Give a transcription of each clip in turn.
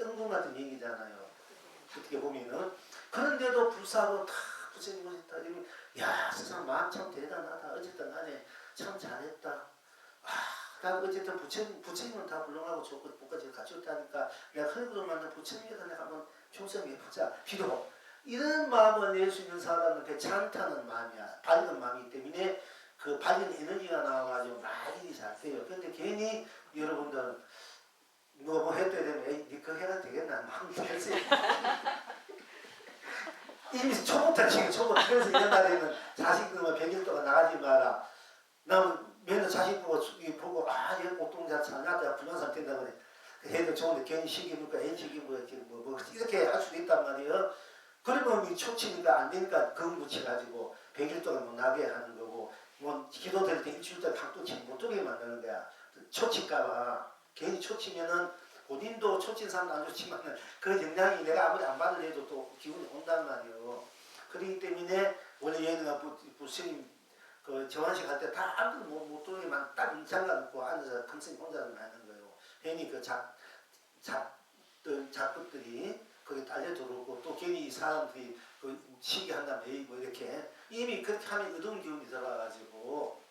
뜬금 같은 얘기잖아요. 어떻게 보면은. 그런데도 불구하고 다 부처님 모셨다. 야, 세상 마음 참 대단하다. 어쨌든 간에 참 잘했다. 난 어쨌든 부처님은 다 물러가고 좋고 뭐까지 같이 왔다니까 내가 흐르고 만난 부처님에다 내가 한번 충성해보자. 비록 이런 마음을 낼 수 있는 사람은 괜찮다는 마음이야. 밝은 마음이기 때문에 그 밝은 에너지가 나와가지고 말이 잘 돼요. 근데 괜히 여러분들은 누가 뭐 했다 되면 에이 니 그거 해도 되겠나 막 그래서 이미 초부터 지금 초부터 그래서 이런 날에는 자식들만 100일 동안 나가지 마라. 나는 맨날 자식 보고 얘 보통자 잘나다 불만상 된다 그래. 해도 좋은데 괜히 시키니까 애 시키고 뭐 이렇게 할 수도 있단 말이에요. 그러면 이 초치니까 안 되니까 금 붙여가지고 100일 동안 못 나게 하는 거고 뭐 기도 드릴 때 일주일 동안 각도치 못 오게 만드는 거야. 초치까봐 괜히 초치면은 본인도 초친 사람 안 좋지만 그 영향이 내가 아무리 안 받으려도 또 기분이 온단 말이에요. 그렇기 때문에 원래 얘네가 부스님 그 정환식 할 때 다 아무도 못 들어오게만 딱 장갑 놓고 앉아서 평생 혼자만 하는 거예요. 괜히 그 작급들이 거기 딸려 들어오고 또 괜히 이 사람들이 그 시기한다면 뭐 이렇게 이미 그렇게 하면 어두운 기운이 들어가가지고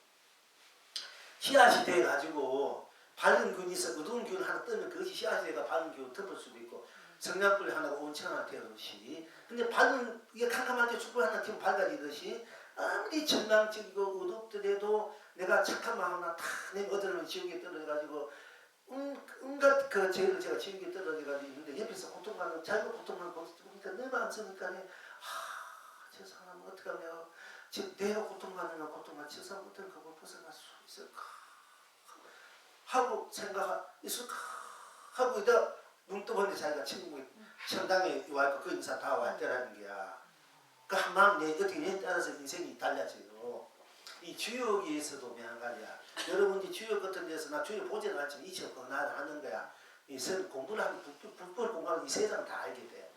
씨앗이 돼가지고 밝은 균이 있어 어두운 기운 하나 뜨면 그것이 씨앗이 돼가 밝은 기운 덮을 수도 있고 성냥불 하나가 온천을 태우듯이 근데 밝은 이게 캄캄할 때 촛불 하나 켜면 밝아지듯이 아무리 절망적이고 어둡더라도 내가 착한 마음 하나 다 내가 어디로 지옥에 떨어져가지고 온갖 그 죄를 제가 지옥에 떨어져가지고 있는데 옆에서 고통받는 자기가 고통받는 거 보니까 내 마음 쓰니까 저 사람은 어떻게 하면 내가 고통받는 건 고통받는 저 사람 어떻게 그걸 벗어날 수 있을까 하고 생각 있을까 하고 있다 눈 떠보는데 자기가 친구 천당에 와있고 그 인사 다 왔더라는 거야. 그 한 마음 내 어떻게 내 따라서 인생이 달라져요. 이 주역에서도 마찬가지야. 여러분이 주역 같은 데서 나 주역 보지는 않지만 이치가 나 하는 거야. 이 공부를 하고 불법을 공부하면 이 세상 다 알게 돼.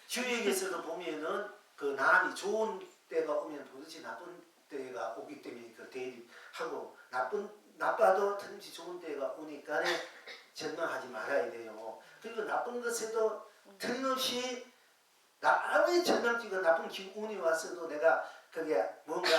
주역에서도 보면은 그 남이 좋은 때가 오면 도대체 나쁜 때가 오기 때문에 그 대립하고 나빠도 틀림없이 좋은 때가 오니까 절망하지 말아야 돼요. 그리고 나쁜 것에도 틀림없이 아무리 절망적이고 나쁜 기운이 왔어도 내가 그게 뭔가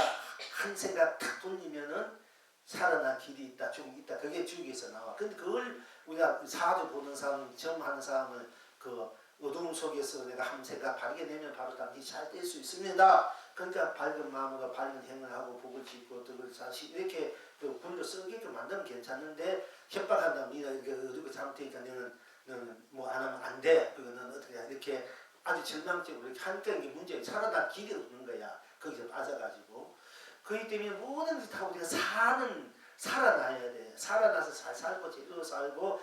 한 생각 탁 돌리면은 살아날 길이 있다, 죽음이 있다. 그게 주기에서 나와. 근데 그걸 우리가 사주 보는 사람, 점하는 사람을 그 어두움 속에서 내가 한 생각 바르게 내면 바로 당시 잘 될 수 있습니다. 그러니까 밝은 마음으로 밝은 행을 하고 복을 짓고 덕을 사시 이렇게 그 불로 쓰게끔 만들면 괜찮은데 협박한다면 이렇게 어두고 잘못되니까 너는 뭐 안 하면 안 돼. 그거는 어떻게 이렇게 아주 절망적으로 이렇게 하니까 이게 문제가 살아날 길이 없는 거야. 거기서 빠져가지고. 그렇기 때문에 모든 것이 다 우리가 살아나야 돼. 살아나서 잘 살고 제대로 살고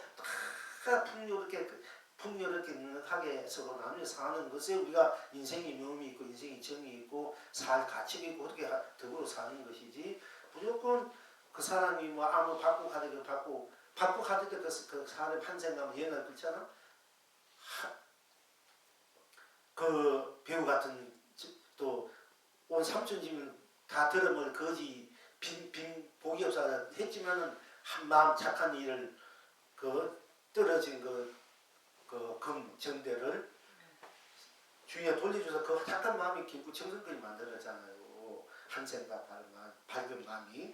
다 풍요롭게 넉넉하게 서로 나누어 사는 것에 우리가 인생의 묘미 있고 인생의 정이 있고 살 가치가 있고 어떻게 더불어 사는 것이지 무조건 그 사람이 뭐 아무 바꾸하듯 그 사람 한 생각하면 얘는 그렇잖아. 그 배우 같은 또 온 삼촌집은 다 들으면 거지 빈 복이 없어서 했지만은 한 마음 착한 일을 그 떨어진 그 금 정대를 주위에 돌려줘서 그 착한 마음이 깊고 정성까지 만들었잖아요. 한 생각 밝은 마음이.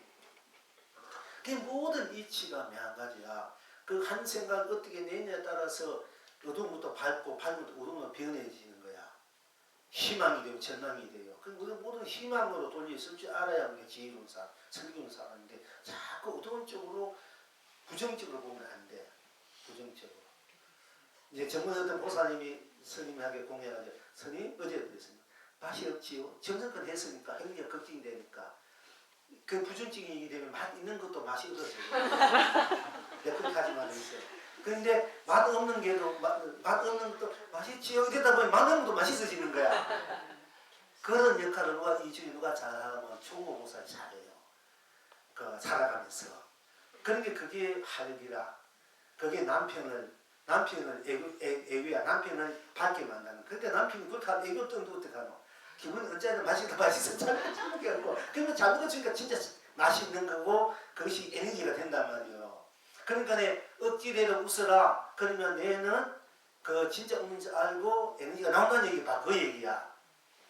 그 모든 이치가 마찬가지야. 그 한 생각 어떻게 내냐에 따라서 어둠부터 밝고 밝음부터 어둠으로 변해지는 거야. 희망이 되고 절망이 돼요. 그 모든 희망으로 돌려있을 줄 알아야 우리가 지혜로운 사람, 성기운 사람인데 자꾸 어두운 쪽으로 부정적으로 보면 안 돼. 부정적으로. 이제 정문했던 보사님이 스님에게 공연하죠. 스님 어제 그랬습니다. 맛이 없지요. 정성껏 했으니까 행위가 걱정이 되니까 그 부정적인 일이 되면 맛 있는 것도 맛이 없어져요. 내가 그렇게 하지 말고 있어요. 그런데 맛 없는 것도 맛있지요. 이러다 보니 맛 없는 것도 맛있어지는 거야. 그런 역할을 이 중에 누가 잘하면 총무보살이 잘해요. 그 살아가면서. 그러니까 그게 활기라. 그게 남편을 애교야. 남편을 밝게 만드는. 그때 남편이 그렇게 하면 애교 떠는데 어떡하노. 기분이 언제나 맛있어 잘못게 하고 그러면 잘못했으니까 진짜 맛있는 거고 그것이 에너지가 된단 말이에요. 그러니까 억지대로 웃어라. 그러면 내는 그 진짜 없는지 알고 에너지가 나온다는 얘기가 바로 그 얘기야.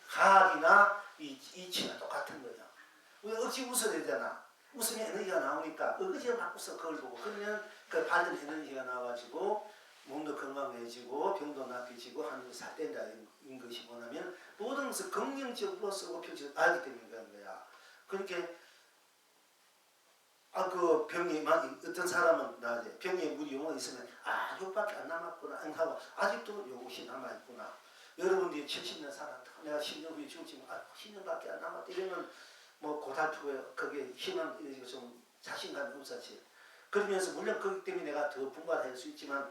화학이나 이치가 똑같은 거야. 우리가 억지 웃어야 되잖아. 웃으면 에너지가 나오니까 억지로 막 웃어 그걸 보고 그러면 그 받은 에너지가 나와가지고 몸도 건강해지고 병도 낫게지고 하는 게 살된다는 것이 뭐냐면 모든 것을 긍정적으로 쓰고 펼쳐 알기 때문에 그런 거야. 그러니까 그 병이 어떤 사람은 나한테 병에 물이 요거 있으면 요밖에 안 남았구나 하고 아직도 요것이 남아있구나. 여러분들이 70년 살았다. 내가 10년 후에 죽을지 10년밖에 안 남았다. 이러면 뭐 고달프고 거기에 희망 좀 자신감이 없었지. 그러면서 물론 그렇기 때문에 내가 더 분발할 수 있지만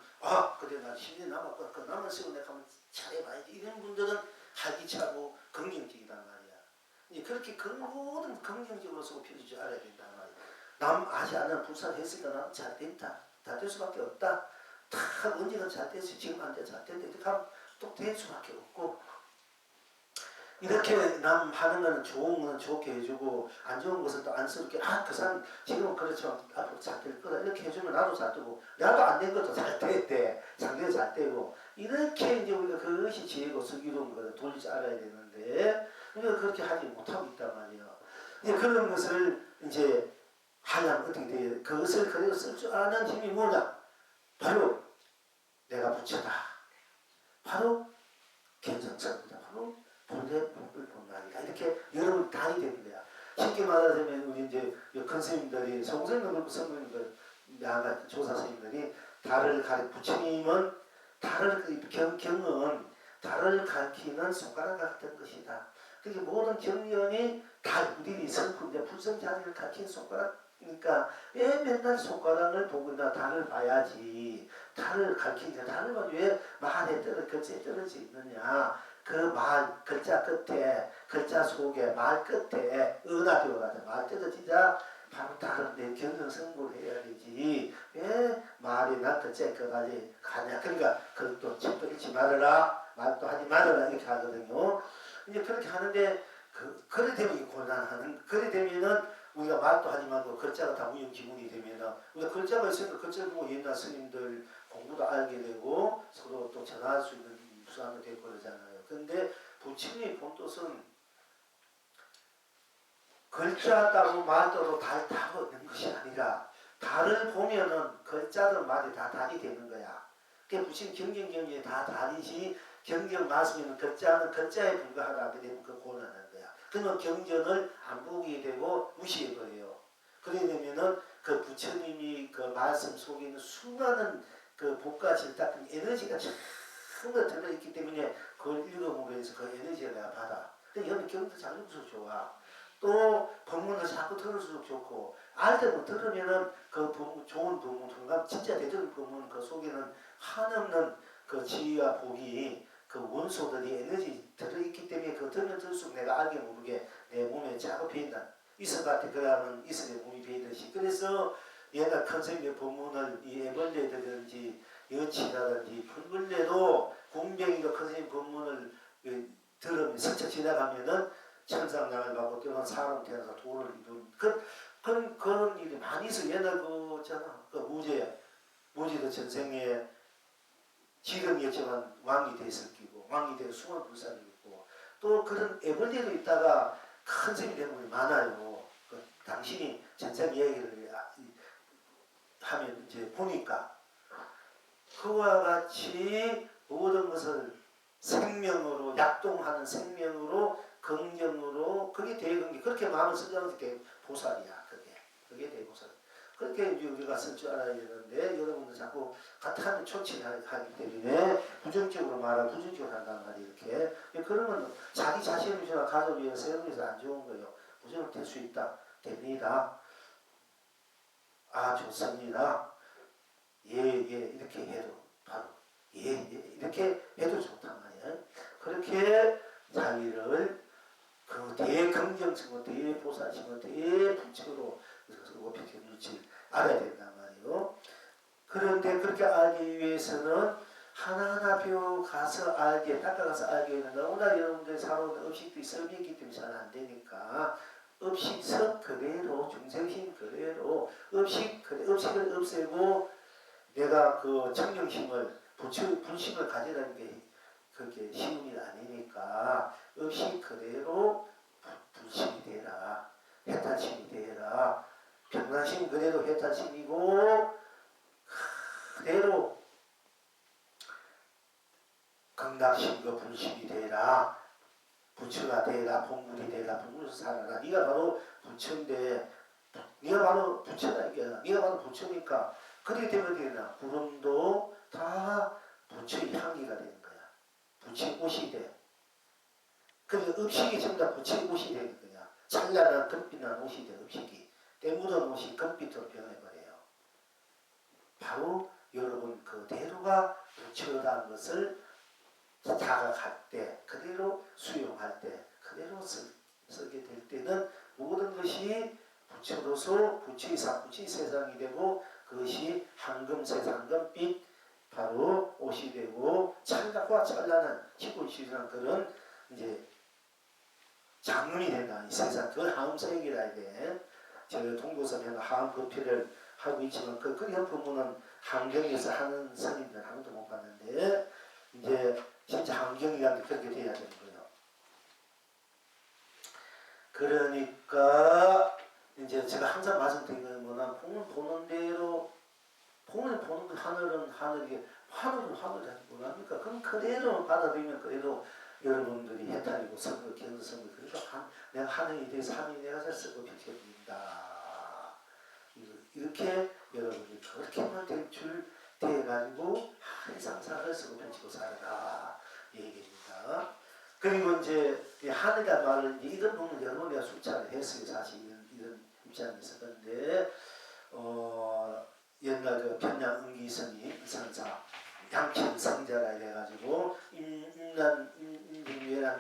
그래 나 10년 남았구나. 그 남은 시간 내가 한번 잘해봐야지. 이런 분들은 활기차고 긍정적이단 말이야. 이제 그렇게 모든 긍정적으로 쓰고 펴줄 줄 알아야 된단 말이야. 남 아지 않은 불살했으니까 나는 잘 된다. 다 될 수밖에 없다. 다 언제가 잘 됐어. 지금 안 돼. 잘 된다. 이렇게 하면 또 될 수밖에 없고 이렇게 남 하는 거는 좋은 건 좋게 해주고 안 좋은 것은 또 안쓰럽게 그 사람 지금은 그렇지만 앞으로 잘 될 거다 이렇게 해주면 나도 잘 되고 나도 안 된 것도 잘 됐대. 상대가 잘 되고 이렇게 이제 우리가 그것이 지혜고 슬기로운 거를 돌리지 알아야 되는데 우리가 그렇게 하지 못하고 있단 말이야. 이제 그런 것을 이제 하려면 어떻게 돼요? 그것을 그대로 쓸 줄 아는 힘이 뭐냐? 바로 내가 부처다. 바로 견성성이다. 바로 본래 복을 본다니까. 이렇게 여러분 단이 되는 거야. 쉽게 말하자면 우리 이제 큰 스님들이 성선님들 성선님들 양가 조사 스님들이 달을 부처님은 달을 경은 달을 가리키는 손가락 같은 것이다. 그게 모든 경련이 달 우리들이 성품자 불성자리를 가리키는 손가락이니까 왜 맨날 손가락을 보거나 달을 봐야지. 달을 가리키니까 달을 봐도 왜 말에 글자에 떨어져 있느냐. 그 말 글자 끝에 글자 속에 말 끝에 은하되어가지고 말 떨어지자 바로 다른 내 견성성불을 해야 되지. 왜 말이나 글자에 끝까지 가냐. 그러니까 그것도 책도 읽지 말아라. 말도 하지 말아라. 이렇게 하거든요. 이제 그렇게 하는데 그래 되면 이 곤란하는 그래 되면은 우리가 말도 하지 말고 글자가 다 무용지물이 되면은 우리가 글자가 있으니까 글자를 보고 옛날 스님들 공부도 알게 되고 서로 또 전할 수 있는 수단도 되고 그러잖아요. 그런데 부처님의 본뜻은 글자 따로 말 따로 달 따로 있는 것이 아니라 달을 보면은 글자든 말이 다 달이 되는 거야. 그게 부처님 경전경전이 다 달이지 경전 말씀에는 글자는 글자에 불과하다. 그러면 그 곤란한 거야. 그러면 경전을 안 보게 되고 무시해버려요. 그러게 되면은 그 부처님이 그 말씀 속에 있는 수많은 그 복과 질딱 에너지가 전부 들어있기 때문에 그걸 읽어보고 해서 그 에너지를 내가 받아. 근데 여기 경도 잘 읽어서 좋아. 또 법문을 자꾸 들을수록 좋고 알 때부터 들으면은 그 법문, 좋은 법문, 정말 진짜 대전 법문 그 속에는 한없는 그 지혜와 복이 그 원소들이 에너지 들어있기 때문에 그 들면 들수록 내가 알게 모르게 내 몸에 자꾸 배인다. 이슬 같은 그러면 이슬에 몸이 배이듯이. 그래서 옛날 컨셉의 법문을 이 애벌레들든지 여치라든지 풀벌레도 공병이가 컨셉의 법문을 들으면 스쳐 지나가면은 천상량을 받고 또는 사람 태어나서 도를 이룬 그런 일이 많이 있어. 옛날 그 무제도 전생에 지름이었지만 왕이 됐을 끼고 왕이 되어 수만 불살이 있고 또 그런 애벌레도 있다가 큰 셈이 되는 분이 많아요. 당신이 전생 이야기를 하면 이제 보니까 그와 같이 모든 것을 생명으로 약동하는 생명으로 긍정으로 그게 대긍정 그렇게 마음을 쓰자는 게 보살이야. 그게 대보살. 그렇게 이제 우리가 쓸 줄 알아야 되는데 여러분들 자꾸 같은 초치하기 때문에 부정적으로 말하고 부정적으로 한단 말이에요. 이렇게 그러면 자기 자신을 위해서 가족을 위해서 세상에서 안 좋은 거예요. 부정을 될 수 있다. 됩니다. 좋습니다. 예 이렇게 해도 바로 예 이렇게 해도 좋단 말이에요. 그렇게 자기를 그 대긍정성과 대보살심과 대부처로 높여줄지 알아야 된단 말이에요. 그런데 그렇게 알기 위해서는 하나하나 배워가서 알게 닦아가서 알기에는 너무나 여러분들 살아오는 음식들이 썰이 있기 때문에 잘 안되니까 음식성 그대로 중생심 그대로 음식을 없애고 내가 그 청정심을 불신을 가지라는 게 그렇게 쉬운 일 아니니까 없이 그대로 불신이 되라. 해탈심이 되라. 평안심 그대로 해탈심이고 그대로 경각심과 불심이 되라. 부처가 되라. 본물이 되라. 본물에서 살아라. 네가 바로 부처인데 네가 바로 부처다 이게 네가 바로 부처니까 그렇게 되면 되나 구름도 다 부처의 향기가 되는 거야. 부처의 옷이 돼. 그러니까 음식이 전부 다 부처의 옷이 되는 거야. 찬란한 금빛난 옷이 돼. 음식이 때 묻은 옷이 금빛으로 변해버려요. 바로 여러분 그대로가 부처라는 것을 다가갈 때 그대로 수용할 때 그대로 쓰게 될 때는 모든 것이 부처로서 부처의 세상이 되고 그것이 황금색 황금빛 바로 옷이 되고 찬란과 찬란한 희고시한 그런 이제 장문이 된다. 이 세상 그걸 하음서역이라 해야 돼. 제가 동도섬에는 하음급필을 하고 있지만 그런 부분은 한경에서 하는 스님들 아무도 못 봤는데 이제 진짜 한경이라는 게 그렇게 돼야 되는 거예요. 그러니까 이제 제가 항상 말씀드리는 거는 공을 보는 대로 공을 보는 그 하늘은 하늘이 하늘은 하늘이 뭐랍니까? 그럼 그대로 받아들이면 그대로 여러분들이 해탈이고 선거 견서 선거 그래서 내가 하늘에 대해서 하늘이 내가 잘 쓰고 비춰드린다. 이렇게 여러분들이 그렇게만 될 줄 돼가지고 항상 쓰고 펼치고 살아라 얘기입니다. 그리고 이제 하늘이라는 말을 이런 부분을 여러 번 내가 수차를 했어요. 사실 이런 입장이 있었는데 옛날 그 편양응기 스님 선사 양천 성자라 이래가지고 임진왜란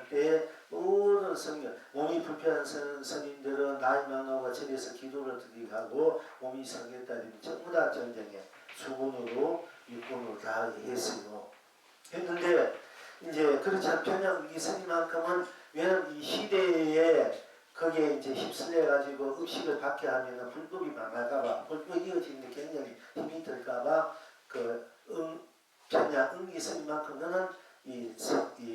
때 모든 성령 몸이 불편한 스님들은 나이 많아가 절에서 기도를 드리고 몸이 성했다니 전부 다 전쟁에 수군으로 육군으로 다 했어요. 했는데 이제 그렇지 않은 편양응기 스님만큼은 왜냐면 이 시대에 거기에 이제 휩쓸려 가지고 음식을 받게 하면은 불법이 망할까봐 불법이 이어지는데 굉장히 힘이 들까봐 편양 응기 스님만큼은 이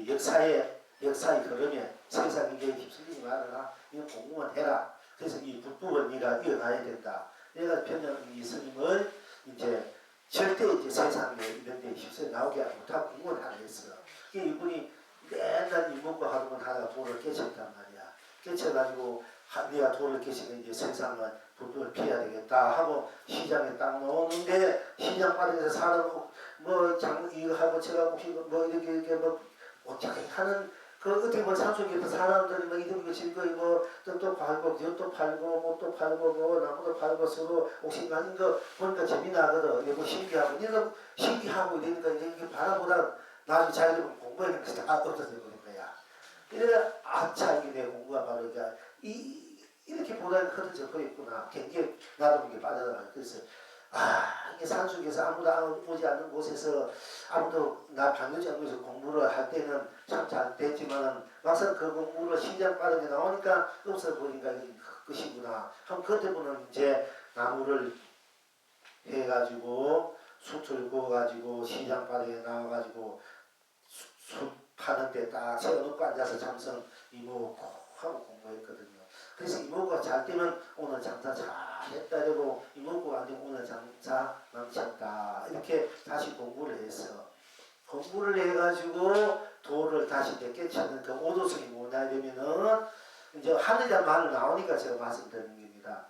역사의 흐름에 세상에 휩쓸리지 말아라. 이거 공부만 해라. 그래서 이 불법을 네가 이어가야 된다. 내가 편양 응기 스님을 이제 절대 이제 세상에 이런 데 휩쓸려 나오게 하고 다 공부를 하라 했어요. 이분이 맨날 이목과 하루만 하다가 돌을 깨쳤단 말이야. 깨쳐가지고 네가 돌을 깨치면 이제 세상은 불법을 피해야 되겠다 하고 시장에 딱 놓는데 시장 바닥에서 사람 이거 하고 제가 혹시 이렇게 어떻게 하는 그 어떻게 산속에서 사람들이 이런 거 즐거 또 팔고 엿도 팔고 또 팔고 나무도 팔고 서로 혹시 가는 거 보니까 재미나거든. 이거 신기하고 이런 신기하고 이러니까 이렇게 바라보다 나중에 자기들 공부하는 것이 다 없어져 버린 거야. 이래 아차 이게 내 공부가 바로 이렇게 보다가 흩어져 버렸구나. 굉장히 나도 이게 빠져나가. 그래서 이게 산속에서 아무도 오지 않는 곳에서 아무도 나 반겨지 않는 곳에서 공부를 할 때는 참 잘 됐지만 막상 그 공부를 시장 바닥에 나오니까 없어 보니까 이게 끝이구나. 그때부터는 이제 나무를 해가지고 숯을 구워가지고 시장 바닥에 나와가지고 숯 파는 데 딱 세워놓고 앉아서 참선 이모 하고 공부했거든요. 그래서 이모가 잘 되면 오늘 장사 잘 했다 이러고 이모가 안 되면 오늘 장사 망쳤다 이렇게 다시 공부를 했어. 공부를 해가지고 도를 다시 깨치는 그 오도성이 뭐냐 되면은 이제 하늘이란 말을 나오니까 제가 말씀드리는 겁니다.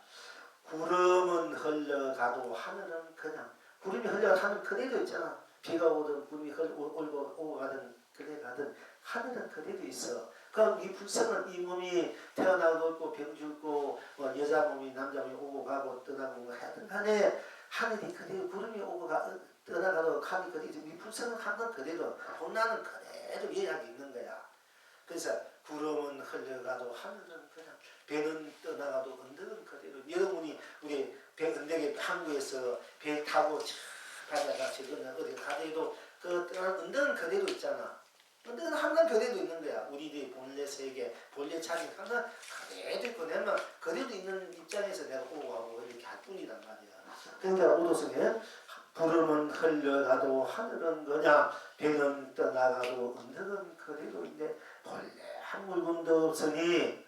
구름은 흘러가도 하늘은 그냥 구름이 흘러가도 하늘은 그대로 있잖아. 비가 오든 구름이 오고 가든 그래 가든 하늘은 그대로 있어. 그럼 이 불성은 이 몸이 태어나고 있고 병죽고 여자 몸이 남자 몸이 오고 가고 떠나고 하여튼 간에 하늘이 그대로 구름이 오고 떠나가도 하늘이 그대로 이 불성은 항상 그대로 혼나는 그대로 예약이 있는 거야. 그래서 구름은 흘러가도 하늘은 그냥 배는 떠나가도 언덕은 그대로. 여러분이 우리 배 언덕에 항구에서 배 타고 가다가 저거는 어디 가더라도 그 떠난 언덕은 그대로 있잖아. 언덕은 항상 그대로 있는 거야. 우리들의 본래 세계, 본래 자리 항상 그대로 있고 내가 그대로 있는 입장에서 내가 오고 가고 이렇게 할 뿐이란 말이야. 그러니까 오도성에 구름은 흘러가도 하늘은 그냥 배는 떠나가도 언덕은 그대로인데 본래 한 물건도 없으니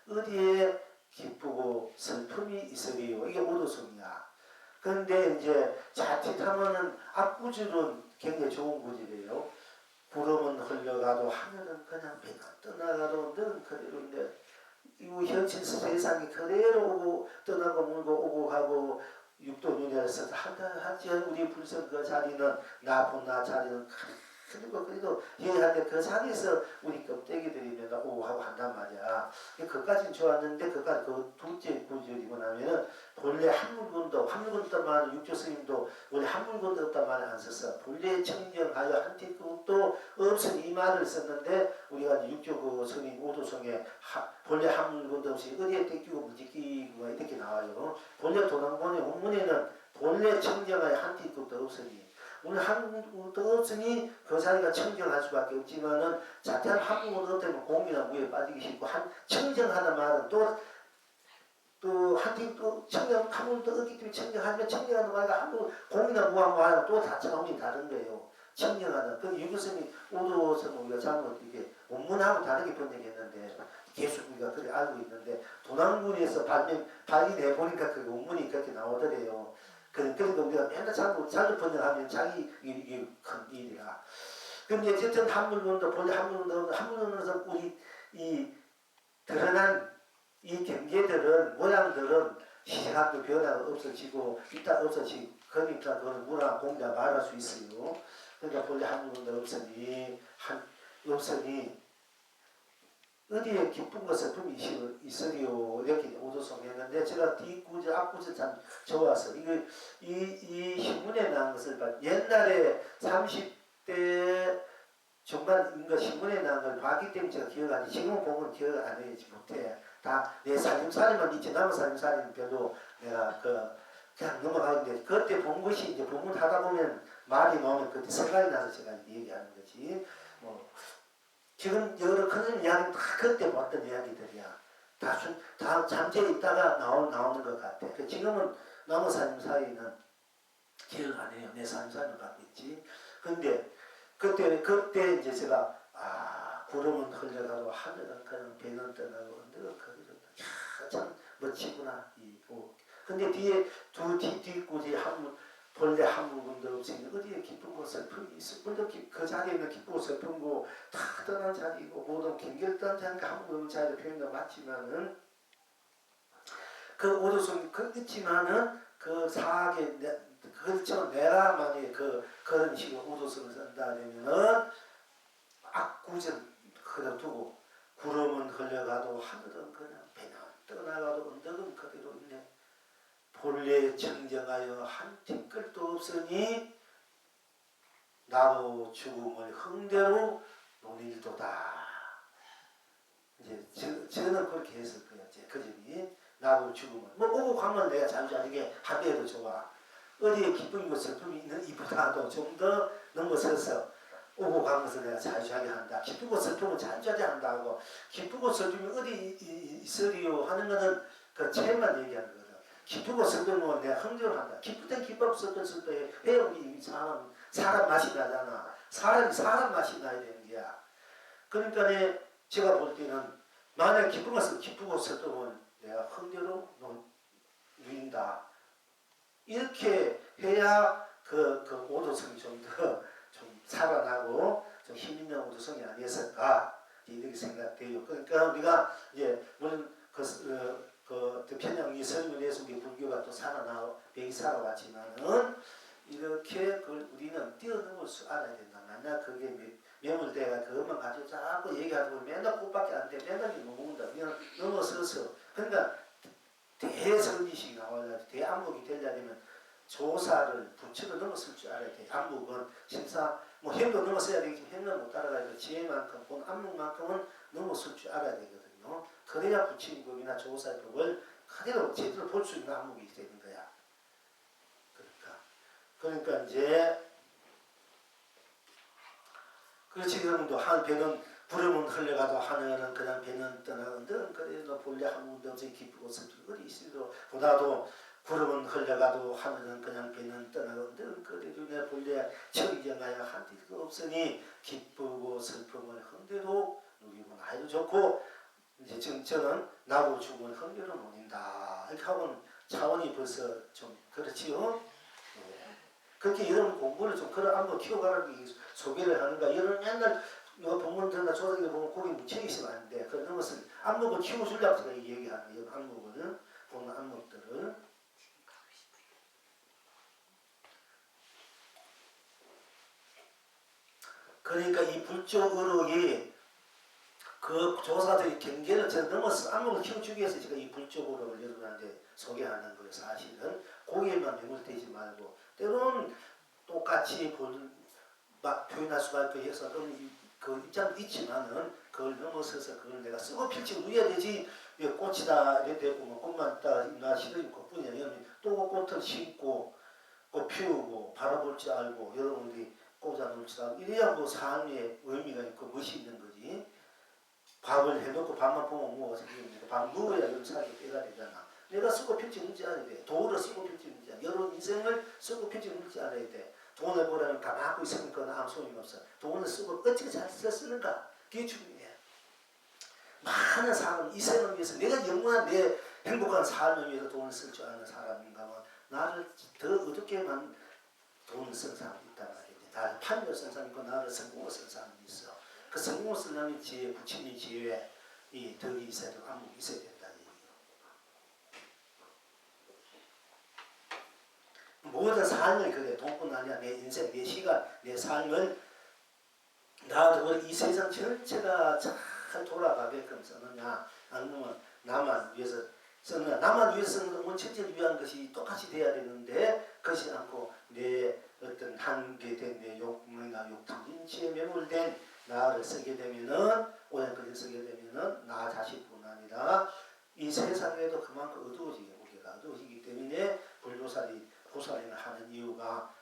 어디에 기쁘고 슬픔이 있으리요. 이게 오도성이야. 그런데 이제 자칫하면은 앞구절은 굉장히 좋은 구절이에요. 구름은 흘러가도 하늘은 그냥 배가 떠나가도 언덕은 그대로인데 이 현실 세상이 그대로 오고 떠나고 물고 오고 가고 육도윤회에서 하지만 우리 불성 그 자리는 나보나 자리는 그래도 얘기하는데 그 자리에서 우리 껍데기들이 맨날 오고 하고 한단 말이야. 그까지는 좋았는데 그까지 그 둘째 구절이고 나면은 본래 한 물건도 말은 육조 스님도 원래 한 물건도 없단 말을 안 썼어. 본래 청정하여 한티급도 없으니 이 말을 썼는데 우리가 이제 육조 그 스님 오도성에 본래 한 물건도 없이 어디에 떼끼고 무지끼고 이렇게 나와요. 본래 도당본의 원문에는 본래 청정하여 한티급도 없으니 오늘 한국도 없으니 그 자리가 청정할 수밖에 없지만은 자태한 한국어도 때문에 공이나 무에 빠지기 쉽고 청정하는 말은 또 한국도 청정 한국도 없기 때문에 청정하지만 청정하는 말과 한국 공이나 무한 말은 또 자체감이 다른 거예요. 청정하는 그 유교성이 오도성 우리가 잘못 이게 원문하고 다르게 번역했는데 계속 우리가 그렇게 알고 있는데 도남군에서 발견해 보니까 그 원문이 그렇게 나오더래요. 그러니까 우리가 맨날 잘못 번역하면 자기 이게 큰 일이라. 그런데 어쨌든 한물론도 본래 한물론에서 우리 이 드러난 이 경계들은 모양들은 시각도 변화가 없어지고 이따 없어지고 그러니까 그건 문화 공자 말할 수 있어요. 그러니까 본래 한물론도 없으니 어디에 기쁜 것을 품이 있으리요 이렇게 오도성 했는데 제가 뒷구절 앞구절 참 좋아서 이 신문에 나온 것을 봐 옛날에 30대 중반인 거 신문에 나온 걸 봤기 때문에 제가 기억하지 지금은 보면 기억 안 하지 못해. 다 내 살림살이만 있지 남은 살림살이는 별로 내가 그냥 넘어가는데 그때 본 것이 이제 본문하다 보면 말이 나오면 그때 생각이 나서 제가 얘기하는 거지. 지금 여러 큰 이야기는 다 그때 봤던 이야기들이야. 다 잠재해 있다가 나오는 것 같아. 지금은 남은 삶 사이는 기억 안 해요. 내 삶 사이는 갖고 있지. 근데 그때 이제 제가 구름은 흘러가고 하늘은 그냥 배는 떠나고 언덕은 거기로 참 멋지구나. 근데 뒤에 뒷구지 본래 한 부분도 없으니 어디에 기쁘고 슬픔이 있어. 그 자리에 있는 기쁘고 슬픔고 다 떠난 자리고 모든 경결단 자리가 한 부분 자리를 표현도 맞지만은 그 오도성 있지만은 그 사악의 그렇죠. 내가 만약에 그런 식으로 오도성을 쓴다 하면은 악구전 그대로 두고 구름은 흘려가도 하늘은 그냥 배는 떠나가도 언덕은 그대로 있네. 본래 청정하여 한 티끌도 없으니 나도 죽음을 흥대로 논일도다. 이제 저는 그렇게 했을 거예요. 그 점이 나도 죽음을 오고 가면 내가 자유자리게 한대도 좋아. 어디에 기쁨이고 슬픔이 있는 이보다도 좀 더 넘어서서 오고 가는 것을 내가 자유자리 한다. 기쁘고 슬픔은 자유자리 한다고. 기쁘고 슬픔이 어디 있으리요 하는 것은 그 책만 얘기하는 거예요. 기쁘고 슬픈 건 내가 흥정한다. 기쁠 땐 기쁘고 슬플 때 왜 우리 사람 맛이 나잖아. 사람이 사람 맛이 나야 되는 거야. 그러니까 제가 볼 때는 만약 기쁘고 슬프면 내가 흥대로 누린다. 이렇게 해야 그 오도성이 좀 더 좀 살아나고 좀 힘있는 오도성이 아니었을까 이렇게 생각돼요. 그러니까 우리가 이제 물론 편향이 설문에서 우리 불교가 또 살아왔지만은 이렇게 그걸 우리는 뛰어넘을 수 알아야 된다. 만약 그게 매물대가 그것만 가지고 자꾸 얘기하다 보면 맨날 꽃밖에 안 돼. 맨날 먹는다. 그냥 넘어서서 그러니까 대선지식이 나와야 대안목이 되려면 조사를 부처를 넘어설 줄 알아야 돼. 안목은 심사 행도 넘어서야 되겠지만 행은 못 따라가야 돼. 지혜만큼 본 안목만큼은 넘어설 줄 알아야 되거든요. 그래야 부처님법이나 조사의 법을 그대로 제대로 볼 수 있는 안목이 되는 거야. 그러니까 이제 지금도 한 배는 구름은 흘러가도 하늘은 그냥 배는 떠나는데 그래도 본래 한 문도 없이 기쁘고 슬프고 어디 있어도 보다도 구름은 흘러 달려가도 하늘은 그냥 배는 떠나고 늘 그래도 내 본래 철이정하여 한 뒤가 없으니 기쁘고 슬픔을 흥대로 누리고 나이도 좋고 이제 저는 나고 죽은 흥대로 누린다. 이렇게 하고는 차원이 벌써 좀 그렇지요. 네. 그렇게 여러분 공부를 좀 그런 안보 키워가라고 소개를 하는가. 여러분 맨날 이거 본문 들나 조사기를 보면 거기 묻혀 있으면 안 돼. 그런 것을 안목을 키워주려고 제가 얘기하는 거예요. 안목을 보는 안목들을. 그러니까 이 불적 의록이 그 조사들의 경계를 저 넘어서 안목을 키워주기 위해서 제가 이 불적 의록을 여러분한테 소개하는 거예요. 사실은 거기에만 매몰되지 말고 때로는 똑같이 막 표현할 수가 있고 해서 그 입장도 있지만은 그걸 넘어서서 그걸 내가 쓰고 필지 누려야 되지. 왜 꽃이다 이렇게 되고 뭐 꽃만 있다 나 시들이 꽃뿐이야. 또 꽃을 심고 꽃 피우고 바라볼 줄 알고 여러분들이 꽂아놓을 줄 알고 이래야 뭐 삶에 의미가 있고 멋이 있는 거지. 밥을 해놓고 밥만 보면 뭐 밥 먹어야 여러분 살이 빼가 되잖아. 내가 쓰고 필지 묻지 않아야 돼. 돈을 쓰고 필지 묻지 않아야 돼. 여러분 인생을 쓰고 필지 묻지 않아야 돼. 돈을 벌으면 다 받고 있으니까 아무 소용이 없어. 돈을 쓰고 어떻게 잘 쓰는가? 그게 중요해. 많은 사람, 이 생을 위해서 내가 영원한 내 행복한 삶을 위해서 돈을 쓸 줄 아는 사람인가 하면 나를 더 어둡게만 돈을 쓴 사람이 있단 말이야. 나를 판결 쓴 사람이 있고 나를 성공을 쓴 사람이 있어. 그 성공을 쓰려면 지혜, 부처님의 지혜에 이 덕이 있어야 되고 안목이 있어야 된다는 얘기예요. 모든 삶을 그래. 돈뿐 아니라 내 인생, 내 시간, 내 삶을 나도 이 세상 전체가 잘 돌아가게끔 쓰느냐 아니면 나만 위해서 쓰느냐. 나만 위해서 쓰는 건 전체를 위한 것이 똑같이 돼야 되는데 그것이 않고 내 어떤 한계된 내 욕망이나 욕탐진치에 매몰된 나를 쓰게 되면은 오행까지 쓰게 되면은 나 자신뿐 아니라 이 세상에도 그만큼 어두워지게 우리가 어두워지기 때문에 보살을 하는 이유가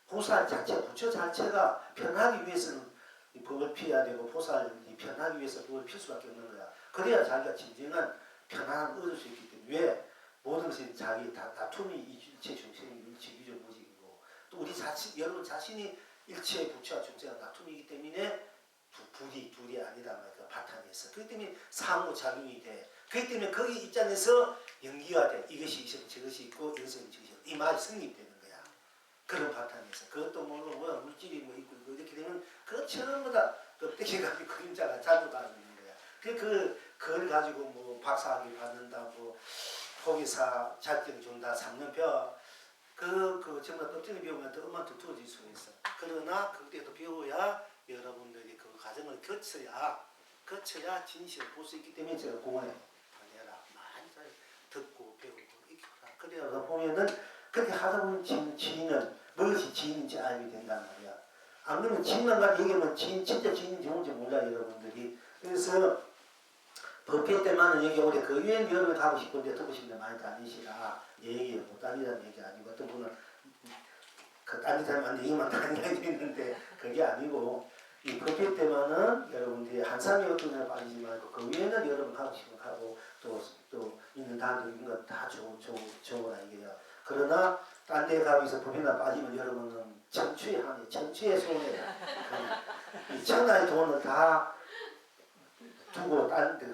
보살 자체 부처 자체가 편하기 위해서는 이 법을 피해야 되고 보살이 편하기 위해서 법을 필 수밖에 없는 거야. 그래야 자기가 진정한 편안함을 얻을 수 있기 때문에 왜? 모든 것이 자기 다툼이 일체 중생의 일체유적 무직이고 또 우리 자신 여러분 자신이 일체 부처와 중생과 다툼이기 때문에 둘이 아니다 말이야. 바탕에 있어. 그렇기 때문에 상호작용이 돼. 그렇기 때문에 거기 입장에서 연기가 돼. 이것이 있으면 저것이 있고 이것이 있으면 저것이 있고 이 말이 성립되는 거야. 그런 바탕에서 그것도 모르고 뭐 물질이 뭐 있고 이렇게 되면 그거 전부 다 껍데기가 그림자가 자주 가는 거야. 그걸 가지고 뭐 박사학위 받는다고 포기사 자격 준다 3년표 그 정말 껍데기 배우면 더 엄만 두터워질 수가 있어. 그러나 그때도 배워야 여러분들이 그 과정을 거쳐야 진실을 볼 수 있기 때문에 제가 공원에 다녀라 많이 듣고 배우고 익혀라. 그래서 보면은 그렇게 하다 보면 지인은 무엇이 지인인지 알게 된단 말이야. 안 그러면 지인만 가지고 얘기하면 진짜 지인인지 뭔지 몰라 여러분들이. 그래서 법회 때만은 여기 오래 그 유엔 여름에 가고 싶은데 듣고 싶은데 많이 다니시라. 얘기를 못 다니라는 얘기 아니고 어떤 분은 그 딴짓하면 얘기만 다니는 게 있는데 그게 아니고 이 법회 때만은 여러분들이 한삼이 어떤 데 빠지지 말고 그 위에는 여러분 가고 싶으면 가고 또 있는 단도 있는 건 다 좋으라 이게요. 그러나 딴 데 가고 있어 법회나 빠지면 여러분은 천추의 한이 천추의 손에 이 천하의 돈을 다 두고 딴데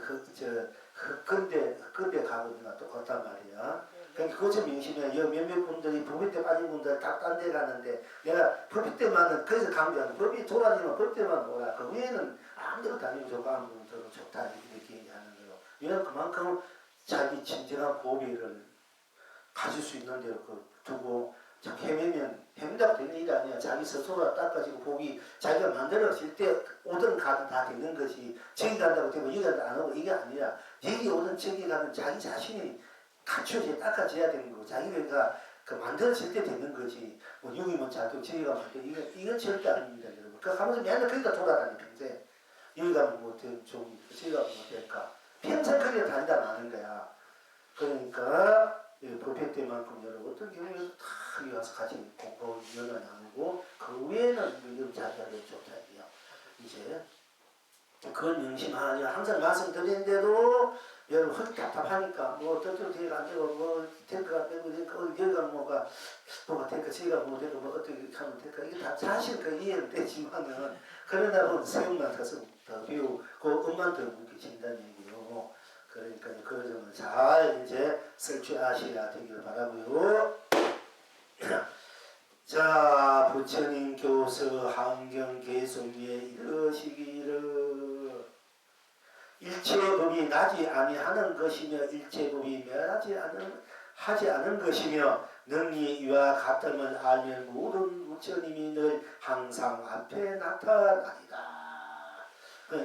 근데 가거든요. 똑같단 말이야. 그러니까 그것 좀 명심해. 몇몇 분들이 법회 때 빠진 분들 다 딴 데 가는데 내가 법회 때만은 그래서 강조하는 법이 돌아지면 법회 때만 보라. 그 외에는 아무데나 다니면 좋고 아무 분들은 좋다 이렇게 얘기하는 거예요. 왜냐하면 그만큼 자기 진정한 고비를 가질 수 있는 데로 두고 헤맨다고 되는 일이 아니야. 자기 스스로가 닦아지고 복이 자기가 만들어질 때 오든 가든 다 되는 것이 저기 간다고 되고 여기 간다고 안 오고 이게 아니라 여기 오든 저기 가든 자기 자신이 갖춰져야 닦아져야 되는 거고 자기가 그 만들어질 때 되는 거지. 뭐 여기면 잘되고 저기 가면 안 되고 이건 절대 아닙니다 여러분. 그 가면서 맨날 거기다 돌아다니 평생. 여기 가면 뭐 좀 저기 가면 뭐 될까. 평생 거기다 다니다 마는 거야. 그러니까 법회 때만큼 여러분 어떤 경우에도 다 여기 와서 같이 공부 연을 나누고 그 외에는 여러분 자기가 좋다 이제 그걸 명심하냐. 항상 말씀드리는데도 여러분 헛 답답하니까 뭐 저쪽 뒤가 안 되고 뭐 될까 안 되고 여기가 뭐가 될까 저기가 뭐 되고 뭐 어떻게 하면 될까 이게 다 사실 그 이해는 되지만은 그러다 보면 세움만 가서 더 배우고 그 엄만 더 묵혀진다는 얘기요. 그러니까 그런 점을 잘 이제 설치하셔야 되기를 바라고요. 자, 부처님 교서 환경계송에 이르시기를 일체법이 나지 아니하는 것이며 일체법이 하지 않은 것이며 능히 이와 같음을 알면 모든 부처님이 늘 항상 앞에 나타나리라.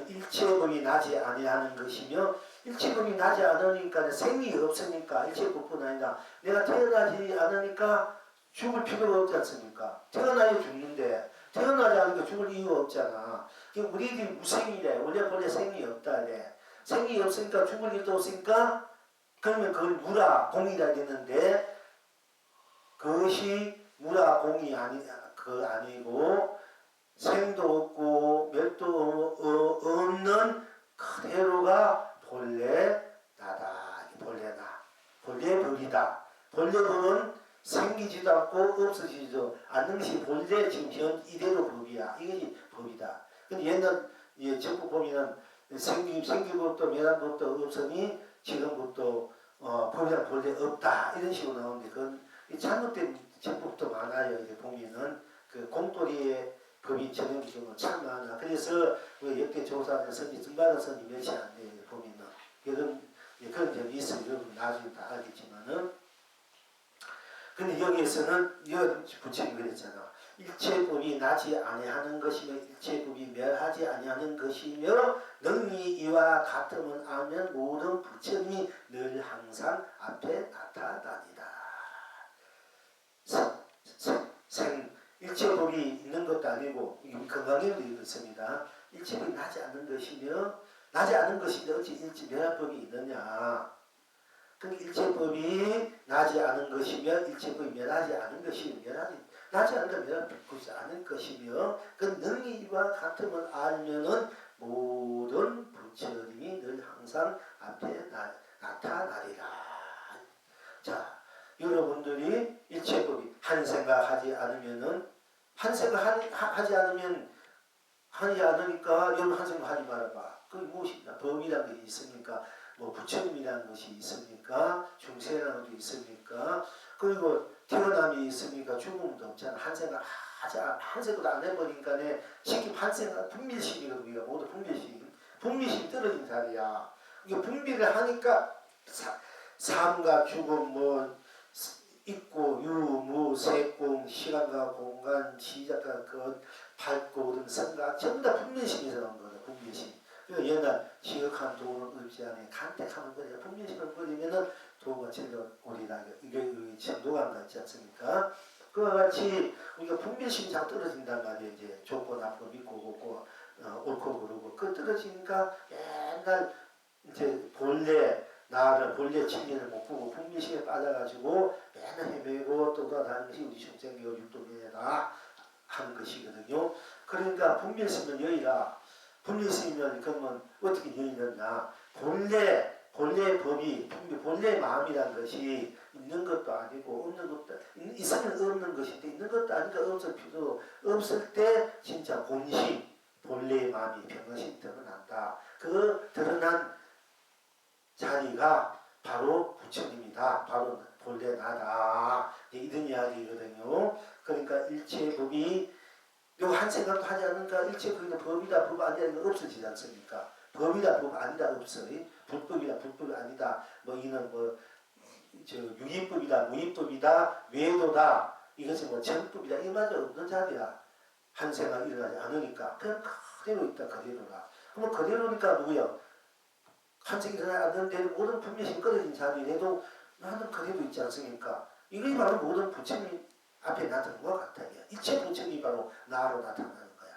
일체법이 나지 아니하는 것이며 일체법이 나지 않으니까 생이 없으니까 일체법뿐 아니라 내가 태어나지 않으니까 죽을 필요가 없지 않습니까? 태어나야 죽는데 태어나지 않으니까 죽을 이유가 없잖아. 우리들이 무생이래. 원래 본래 생이 없다래. 생이 없으니까 죽을 일도 없으니까 그러면 그걸 무라 공이라 했는데 그것이 무라 공이 아니고 생도 없고 멸도 없는 그대로가 본래 나다. 본래 나. 본래 법이다. 본래 법은 생기지도 않고 없어지지도 않는 것이 본래 지금 현 이대로 법이야. 이것이 법이다. 근데 옛날 정부 보면은 생기법도 멸한법도 없으니 지금부터 법이란 본래 없다 이런 식으로 나오는데 그건 잘못된 정법도 많아요. 이제 보면은 그 공돌이의 법이 적용된 경우는 참 많아. 그래서 역대 조사는 선지 증발한 선지 몇이 안 돼요. 보면은 그런 점이 있어요. 여러분 나중에 다 알겠지만은. 근데 여기에서는 부처님이 그랬잖아. 일체법이 나지 아니하는 것이며 일체법이 멸하지 아니하는 것이며 능히 이와 같음을 알면 모든 부처님이 늘 항상 앞에 나타나리라. 일체법이 있는 것도 아니고 건강에도 있습니다. 일체법이 나지 않는 것이며 나지 않은 것인데 어찌 일체 멸합법이 있느냐. 그러니까 일체법이 나지 않은 것이며 일체법이 멸하지 않은 것이며 나지 않은 멸하지 않은 것이며 그 능히 이와 같음을 알면은 모든 부처님이 늘 항상 앞에 나타나리라. 자, 여러분들이 일체법이 한 생각하지 않으면은 하지 않으니까 여러분 한 생각하지 말아봐. 그게 무엇이냐? 법이라는 게 있습니까? 뭐 부처님이라는 것이 있습니까? 중생이라는 것이 있습니까? 그리고 태어남이 있습니까? 죽음도 없잖아. 한 생각도 안 해버리니까 시kim 한 생각 분별심이거든. 우리가 모두 분별심이 떨어진 자리야. 이게 분별을 하니까 삶과 죽음 뭐 있고 유무 세공 시간과 공간 시작과 것 밝고 등 생각 전부 다 분별심에서 나온 거다. 분별심. 그러니까 옛날 지극한 도는 없지 않아 간택하면 버려. 분별심을 버리면은 도가 제대로 오리라. 이게 정도감 같지 않습니까? 그와 같이 우리가 분별심이 자꾸 떨어진단 말이에요. 이제 좋고 나쁘고 믿고 옳고 옳고 그르고 그 떨어지니까 맨날 이제 본래 진리를 못 보고 분별심에 빠져가지고 맨날 헤매고 또 다른 것이 우리 중생교 육도면에다 하는 것이거든요. 그러니까 분별심을 여의라. 분별심이면 그러면 어떻게 여의느냐. 본래 법이 본래 마음이란 것이 있는 것도 아니고 없는 것도 있으면 없는 것인데 있는 것도 아니까 없을 필요 없을 때 진짜 본심 본래의 마음이 병신 드러난다. 그 드러난 자리가 바로 부처님이다. 바로 본래 나다. 이런 이야기거든요. 그러니까 일체법이 요 한 생각도 하지 않으니까 일체법이 법이다 법 아니다 이거 없어지지 않습니까? 법이다 법 아니다 없어. 불법이다 불법이 아니다. 뭐 이는 유기법이다 무기법이다 외도다 이것은 뭐 정법이다 이마저 없는 자리야. 한 생각 일어나지 않으니까 그냥 그대로 있다 그대로라. 그러면 그대로니까 누구야? 한 생각 일어나지 않는데 모든 분별심이 끊어진 자리에도 나는 그대로 있지 않습니까? 이것이 바로 모든 부처님 앞에 나타난 것 같아. 일체 부처님이 바로 나로 나타나는 거야.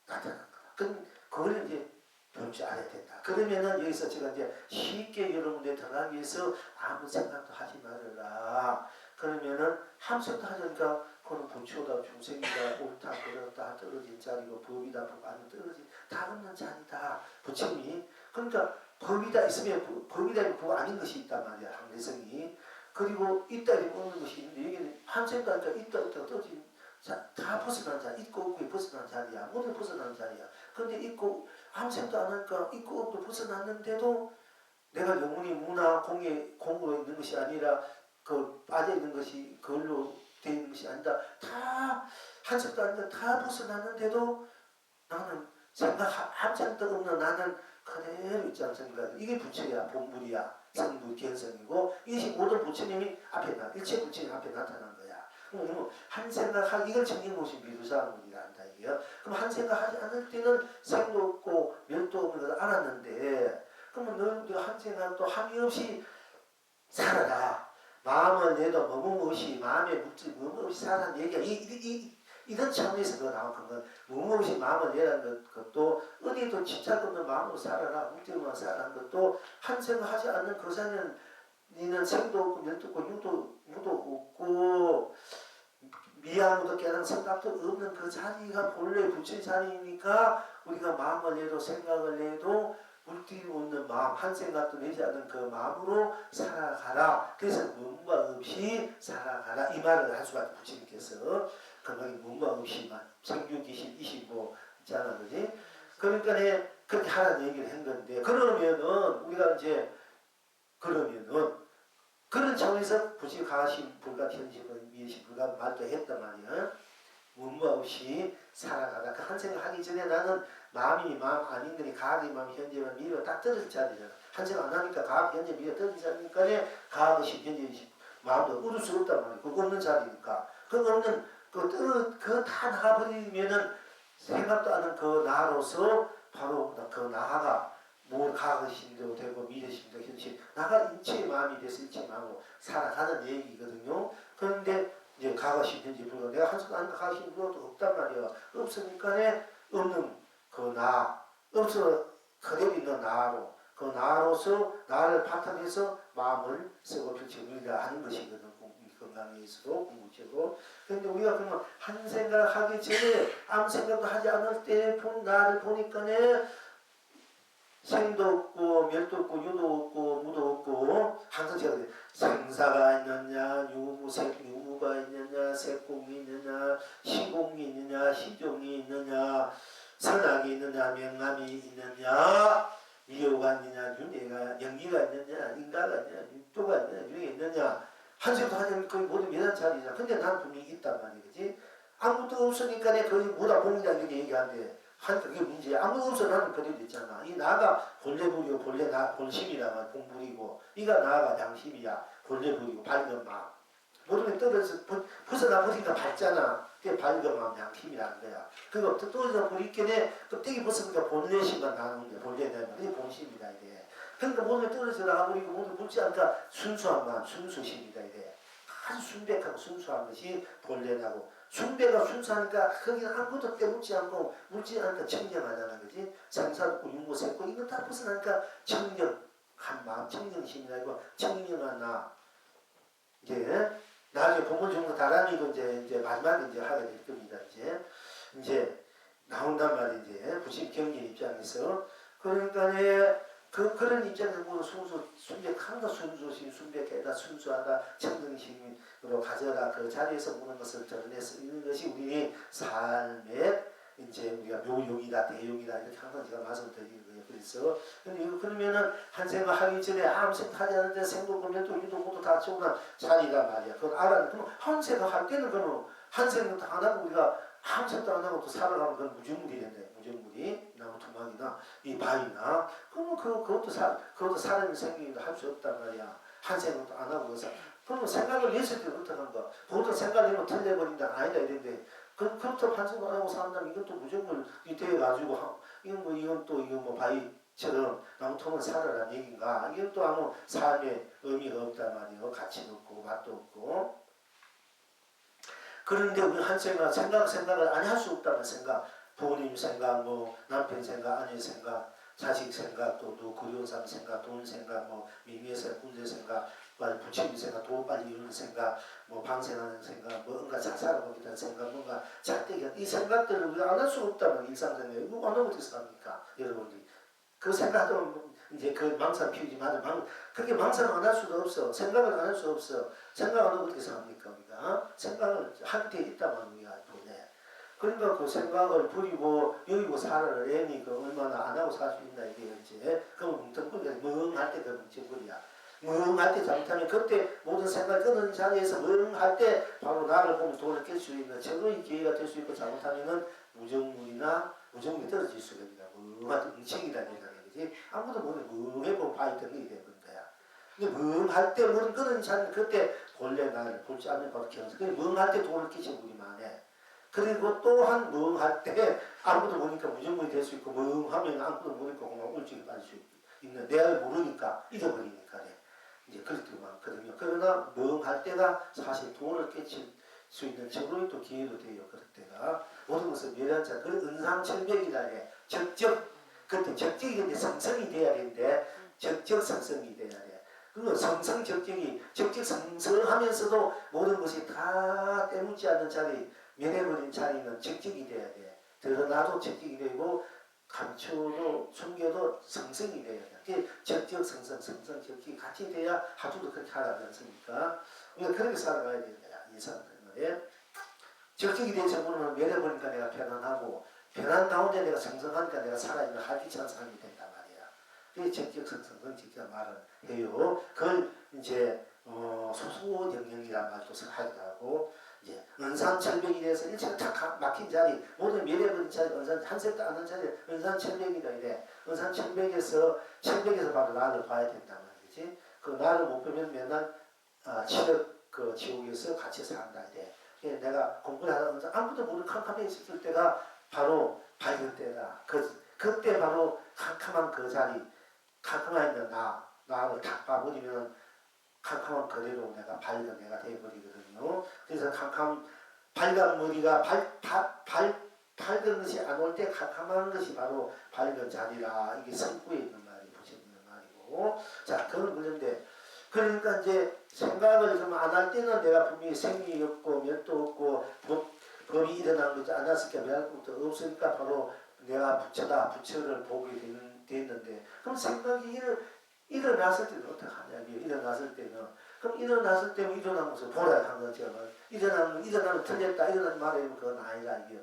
나타나는 거야. 그럼 그걸 이제 배울 줄 알아야 된다. 그러면은 여기서 제가 이제 쉽게 여러분들 들어가기 위해서 아무 생각도 하지 말아라. 그러면은 아무 생각도 하니까 그는 부처다 중생이다 옳다 그렇다 떨어진 자리고 법이다 법 안에 떨어진 다 없는 자리다 부처님이. 그러니까 법이다 있으면 법이다 법 아닌 것이 있단 말이야 항대성이. 그리고 있다 이러면 없는 것이 있는데 여기는 한생각하니까 있다 떨어진 다 벗어난 자리, 있고 없고에 벗어난 자리야. 모두 벗어난 자리야. 그런데 있고 아무 생각 안 하니까 있고 없고 벗어났는데도 내가 영혼이 무나 공으로 있는 것이 아니라 그 빠져 있는 것이 그걸로 되어 있는 것이 아니다. 다 한석도 아닌데 다 벗어났는데도 나는 아무 생각 없는 나는 그대로 있지 않습니까? 이게 부처야, 본물이야, 성불, 견성이고 이것이 모든 부처님이 앞에 일체 부처님 앞에 나타난 거야. 그럼 한 생각하기 이걸 정리해 놓으신 미루사물이라 한다 이게요. 그럼 한 생각하지 않을 때는 생도 없고 멸도 없는 걸 알았는데 그러면 너희도 한 생각도 함이 없이 살아라. 마음을 내도 머문 없이 마음에 묻지 머문 없이 살아라는 얘기야. 이런 차원에서 그 나온 건 머문 없이 마음을 내라는 것도 어디에도 집착 없는 마음으로 살아라. 묵지만 살아라는 것도 한 생각하지 않는 그 자리는 니는 생도 없고 멸도 없고 무도 없고 미아무도 깨달은 생각도 없는 그 자리가 본래 부처의 자리니까 우리가 마음을 내도 생각을 내도 물기 없는 마음 한 생각도 내지 않는 그 마음으로 살아가라. 그래서 문과 없이 살아가라 이 말을 할 수밖에 부처님께서 건강히 문과 없이만 생규기신 이시고 있잖아 그지? 그러니까 그렇게 하라는 얘기를 한 건데 그러면은 우리가 이제 그러면은 그런 차원에서 부처 가신 불가 현실은 미신 불가 말도 했단 말이야. 문과 없이 살아가다 그 한 생각 하기 전에 나는 마음이 마음 아닌 거니 가학이 마음 현재와 미래가 딱 떨어질 자리잖아. 한 생각 안 하니까 가학 현재 미래 떨어질 자리니까 가학이 현재 마음도 얻을 수 없단 말이야. 그거 없는 자리니까. 그거 없는 그 다 나가버리면은 생각도 안 하는 그 나로서 바로 그 나가 뭘 가학심도 되고 미래심도 현실 나가 인체의 마음이 돼서 인체의 마음으로 살아가는 얘기거든요. 그런데 이제 가가심 현재 불가 내가 한 순간 가가심 불가도 없단 말이야. 없으니까 없는 그 나 없어 그대로 있는 나로 그 나로서 나를 바탕해서 마음을 쓰고 펼치고 우리가 하는 것이거든. 건강에 있어도 궁극적으로. 그런데 우리가 그러면 한 생각하기 전에 아무 생각도 하지 않을 때 나를 보니까 생도 없고 멸도 없고 유도 없고 무도 없고 항상 제가 생사가 있느냐 유무가 있느냐 색공이 있느냐 시공이 있느냐 시종이 있느냐 선악이 있느냐 명암이 있느냐 미호가 있느냐 윤회가 연기가 있느냐 인가가 있느냐 육도가 있느냐 유행이 있느냐 한생도 하냐면 거의 모두 매단 자리잖아. 근데 난 분명히 있단 말이지. 아무것도 없으니까 거의 뭐다 공이다 이렇게 얘기하는데 그게 문제야. 아무도 없어 나는 그대로 있잖아. 이 나가 본래불이고 본래 나 본심이라면 본불이고 이가 나가 양심이야. 본래불이고 밝은 마음. 모든 게 떨어져서 벗어나 버리니까 밝잖아. 그게 밝은 마음 양심이라는 거야. 그거 떨어져 버리겠네. 껍데기 벗으니까 본래심만 나는 거야. 본래 내 마음. 그게 본심이다 이게. 그러니까 모든 게 떨어져 나가버리고 모든 묻지 않으니까 순수한 마음 순수심이다 이게. 아주 순백하고 순수한 것이 본래라고. 순배가 순수하니까 거기는 아무것도 때묻지 않고 묻지 않으니까 청정하잖아 그지? 생사없고 윤고생고 이거 다 벗어나니까 청정한 마음 청정심이라 이거 청정한 나 이제 나중에 본문 중거 다람이고 이제 마지막에 이제 하게 될 겁니다 이제 나온단 말이지 이제 부심 경계 입장에서 그러니까 그런 입장에서 보면 순백한다 순수심 순백하다 순수하다 청정심으로 가져라 그 자리에서 보는 것을 드러내서 있는 것이 우리 삶의 이제 우리가 묘용이다 대용이다 이렇게 항상 제가 말씀드리는 거예요. 그래서 그러면은 한 생각 하기 전에 아무 생각하지 않는데 생도고 멸도 유도 모두 다 좋은 자리란 말이야. 그걸 알아. 그럼 한 생각 할 때는 그러면 한 생각도 안 하고 우리가 아무 생각도 안 하고 또 살아가면 그건 무정물이 된대. 무정물이 나무 토막이나 이 바위나 그러면 그것도 사람이 생기기도 할 수 없단 말이야. 한 생각도 안 하고 그러면 생각을 했을 때 어떻게 하는 거야? 보통 생각을 하면 틀려버린다 아니다 이랬는데 그렇다고 반성을 안 하고 산다면 이것도 무정물 이태해가지고 이건 또 바위처럼 나무 토막을 살아라는 얘기인가? 이건 또 아무 삶의 의미가 없단 말이에요. 가치도 없고 맛도 없고. 그런데 우리 한 생각을 안 할 수 없다는 생각, 부모님 생각, 남편 생각, 아내 생각, 자식 생각, 또 그리운 사람 생각, 돈 생각, 미미의 생각, 군대 생각, 빨리 부처님 생각, 도 빨리 이루는 생각, 뭐 방생하는 생각, 뭔가 잘 살아보겠다는 생각, 뭔가 잘 되겠다. 이 생각들을 우리가 안 할 수가 없다면 일상생활에 이거 안 하면 어떻게 삽니까? 여러분들이. 그 생각하면 이제 그 망상 피우지만 그렇게 망상을 안 할 수도 없어. 생각을 안 할 수 없어. 생각 안 하고 어떻게 삽니까? 우리가 생각을 할 때 있다만 우리가 보내. 그러니까 그 생각을 버리고 여기고 살아를 애니 그 얼마나 안 하고 살 수 있나 이게 이제 그럼 뭉텅거리가 멍할 때 그 뭉텅거리야. 멍할 때 잘못하면 그때 모든 생각을 끊은 자리에서 멍할 때 바로 나를 보면 돈을 깰 수 있는 최고의 기회가 될 수 있고 잘못하면은 무정물이나 무정물이 떨어질 수가 있다. 멍할 때 뭉칭이라는 얘기지. 아무도 모르는 멍해보고 봐있던 일이 되는 거야. 근데 멍할 때 물은 끊은 자리 그때 본래 나를 볼지 않는 바로 기억해서 멍할 때 돈을 끼친 우리만 해. 그리고 또한 멍할 때 아무도 모르니까 무정물이 될 수 있고 멍하면 아무도 모르니까 그냥 울증이 빠질 수 있는 내가 모르니까 잊어버리니까 이제 그렇게 많거든요. 그러나 멍할 때가 사실 돈을 깨칠 수 있는 최고의 또 기회도 돼요. 그럴 때가 모든 것을 멸한자 그 은상철벽이라 해. 적적 그때 적적이 이제 성성이 돼야 되는데 적적 성성이 돼야 돼. 그리고 성성 적적이 적적 성성하면서도 모든 것이 다 때묻지 않는 자리 면해버린 자리는 적적이 돼야 돼. 드러나도 적적이 되고 감추도 숨겨도 성성이 돼야 돼. 그게 적적 성성 성성 적적이 같이 돼야 하루도 그렇게 하라지 않습니까? 우리가 그렇게 살아가야 되는 거야. 이 사람들은 말이에요. 적적이 된 정보는 면해버리니까 내가 편안하고 편안 가운데 내가 성성하니까 내가 살아있는 활기찬 삶이 된단 말이야. 그게 적적 성성 성적이라 말을 해요. 그걸 이제 소수 영역이란 말도 하기도 하고 이제 은산철벽이 돼서 일체가 탁 막힌 자리 모든 면해버린 자리 은산 한색도 않는 자리 은산철벽이다 이래. 은산철벽에서 철벽에서 바로 나를 봐야 된단 말이지. 그 나를 못 보면 맨날 지옥 그 지옥에서 같이 산다 이래. 내가 공부를 하다 아무도 모르는 캄캄해 있을 때가 바로 밝은 때다. 그때 바로 캄캄한 그 자리 캄캄한 있는 나를 탁 봐버리면 캄캄한 그대로 내가 밝은 내가 되어버리거든요. 그래서 밝은 머리가 밝은 것이 안 올 때 캄캄한 것이 바로 밝은 자리라. 이게 성구에 있는 말이 붙여 있는 말이고. 자, 그런 문제인데 그러니까 이제 생각을 좀 안 할 때는 내가 분명히 생이 없고 멸도 없고 법이 일어난 거지 않았으니까 멸할 것도 없으니까 바로 내가 부처다 부처를 보게 됐는데 그럼 생각이 일어났을 때는 어떻게 하냐면 일어났을 때는 그럼 일어났을 때는 일어난 것을 보라 한 거죠. 일어나면 틀렸다 이런 말이면 그건 아니라 이게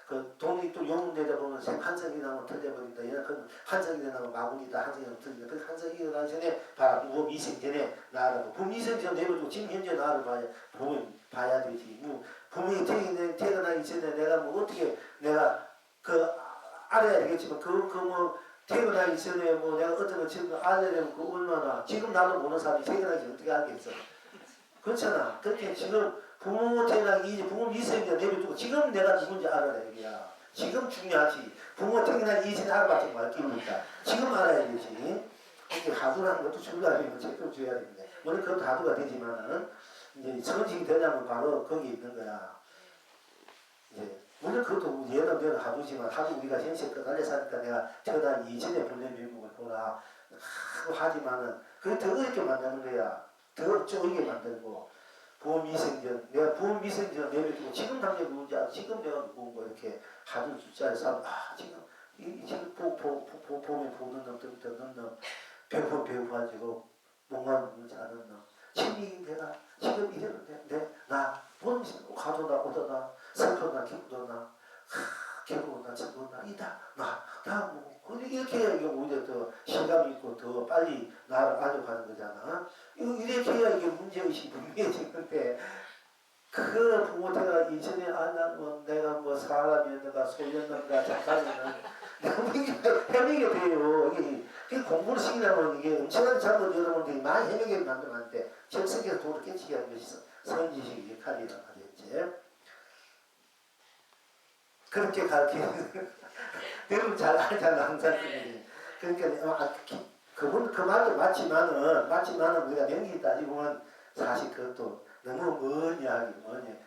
그 돈이 또 용되다 보면 한성이 나면 틀려버린다. 그 한성이 나면 마구니다. 한성이 나면 틀린다. 그 한성이 일어나기 전에 봐라. 무미생 전에 나를 보고 무미생 전에 내버리고 지금 현재 나를 봐야 되지. 분명히 태어나기 전에 내가 뭐 어떻게 내가 그 알아야 되겠지만 태어나기 전에 내가 어떤 거 지금 알아야 되면 그 얼마나 지금 나도 모르는 사람이 태어나기 전에 어떻게 알겠어. 그렇잖아. 그렇게 지금 부모 태어나기 이제 부모 미생이가 내버려두고 지금 내가 누군지 알아야 얘기야. 지금 중요하지. 부모 태어나기 이전에 알아봤자 뭐 할깁니까. 지금 알아야 되지. 이렇게 하두라는 것도 중요하니까 책도 줘야 되는데 물론 그것도 하두가 되지만은 이제 성직이 되냐면 바로 거기 있는 거야. 이제 물론 그것도 예는 하두지만 하두 우리가 현실 끝날려 사니까 내가 태어나기 이전에 본래 면목을 보라 하지만은 그게 더 어렵게 만드는 거야. 더 쪼이게 만들고 보험위생전 내가 보험위생전 내려두고 지금 당장 누군지 알아. 지금 내가 누군가 이렇게 하두 숫자에서 지금 지금 보면 보는 놈 듣는 놈 배고파가지고 뭔가 누군지 아는 놈 지금 내가 지금 이러는데 나 보험위생 가도나 오도나 슬퍼나 기쁘도나 기쁘나 슬퍼나 이다 나뭐 이렇게 해야 이게 오히려 더 실감이 있고 더 빨리 나를 알려가는 거잖아. 이렇게 해야 이게 문제의식이 분명해지는데 그 부모태가 이전에 내가 뭐 사람이었는가 소년인가 작가였는가 해명이 돼요. 이게 공부를 시키려면 이게 엄청난 잘못 여러분들이 많이 해명이 만들면 안 돼. 적성에서 도를 깨치게 하는 것이 선지식 역할이란 말이었지. 그렇게 가르치는 여러분 잘 알잖아 항상 그러니까 그분 그 말도 맞지만은 우리가 명기 따지고는 사실 그것도 너무 먼 이야기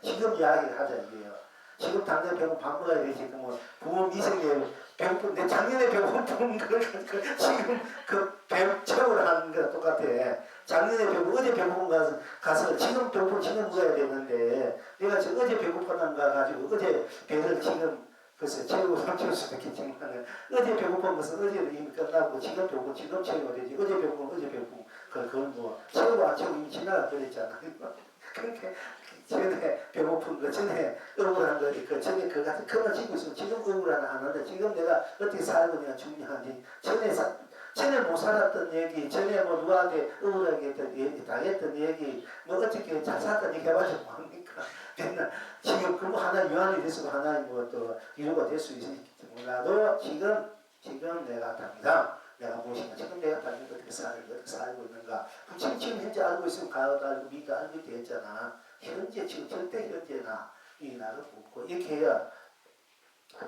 지금 이야기를 하자 이게요. 지금 당장 배고픈 밥 먹어야 되지 뭐 부모 미생에 배고픈 내 작년에 배고픈 걸 지금 그 채우를 하는 거랑 똑같아. 작년에 배고 어제 배고픈 가서 지금 배고픈 지금 먹어야 되는데 내가 지금 어제 배고팠는가 가지고 어제 배를 지금 글쎄 채우고 채울 수도 있겠지만 어제 배고픈 것은 어제 이미 끝나고 지금 배고픈 지금 채워야 되지 어제 배고픈 어제 배고픈 그건 뭐 채우고 안 채우고 이미 지나가 버렸잖아. 그렇게 전에 배고픈 거 전에 억울한 거 그 전에 그 같은 큰걸 지고 있으면 지금 억울한 안 하는데 지금 내가 어떻게 살고 내가 중요한지 전에 못 살았던 얘기 전에 뭐 누구한테 억울하게 했던 얘기 당했던 얘기 뭐 어떻게 잘 살았던 얘기 해봐서 뭐합니까 맨날 지금 그거 하나 유한이 됐어도 하나의 뭐또 이유가 될 수 있을지 몰라도 지금 내가 당장 내가 무엇인가 지금 내가 당장 어떻게 살고 있는가 지금 현재 알고 있으면 가요도 알고 미도 알고 되었잖아. 현재 지금 절대 현재나 이 나를 묻고 이렇게 해야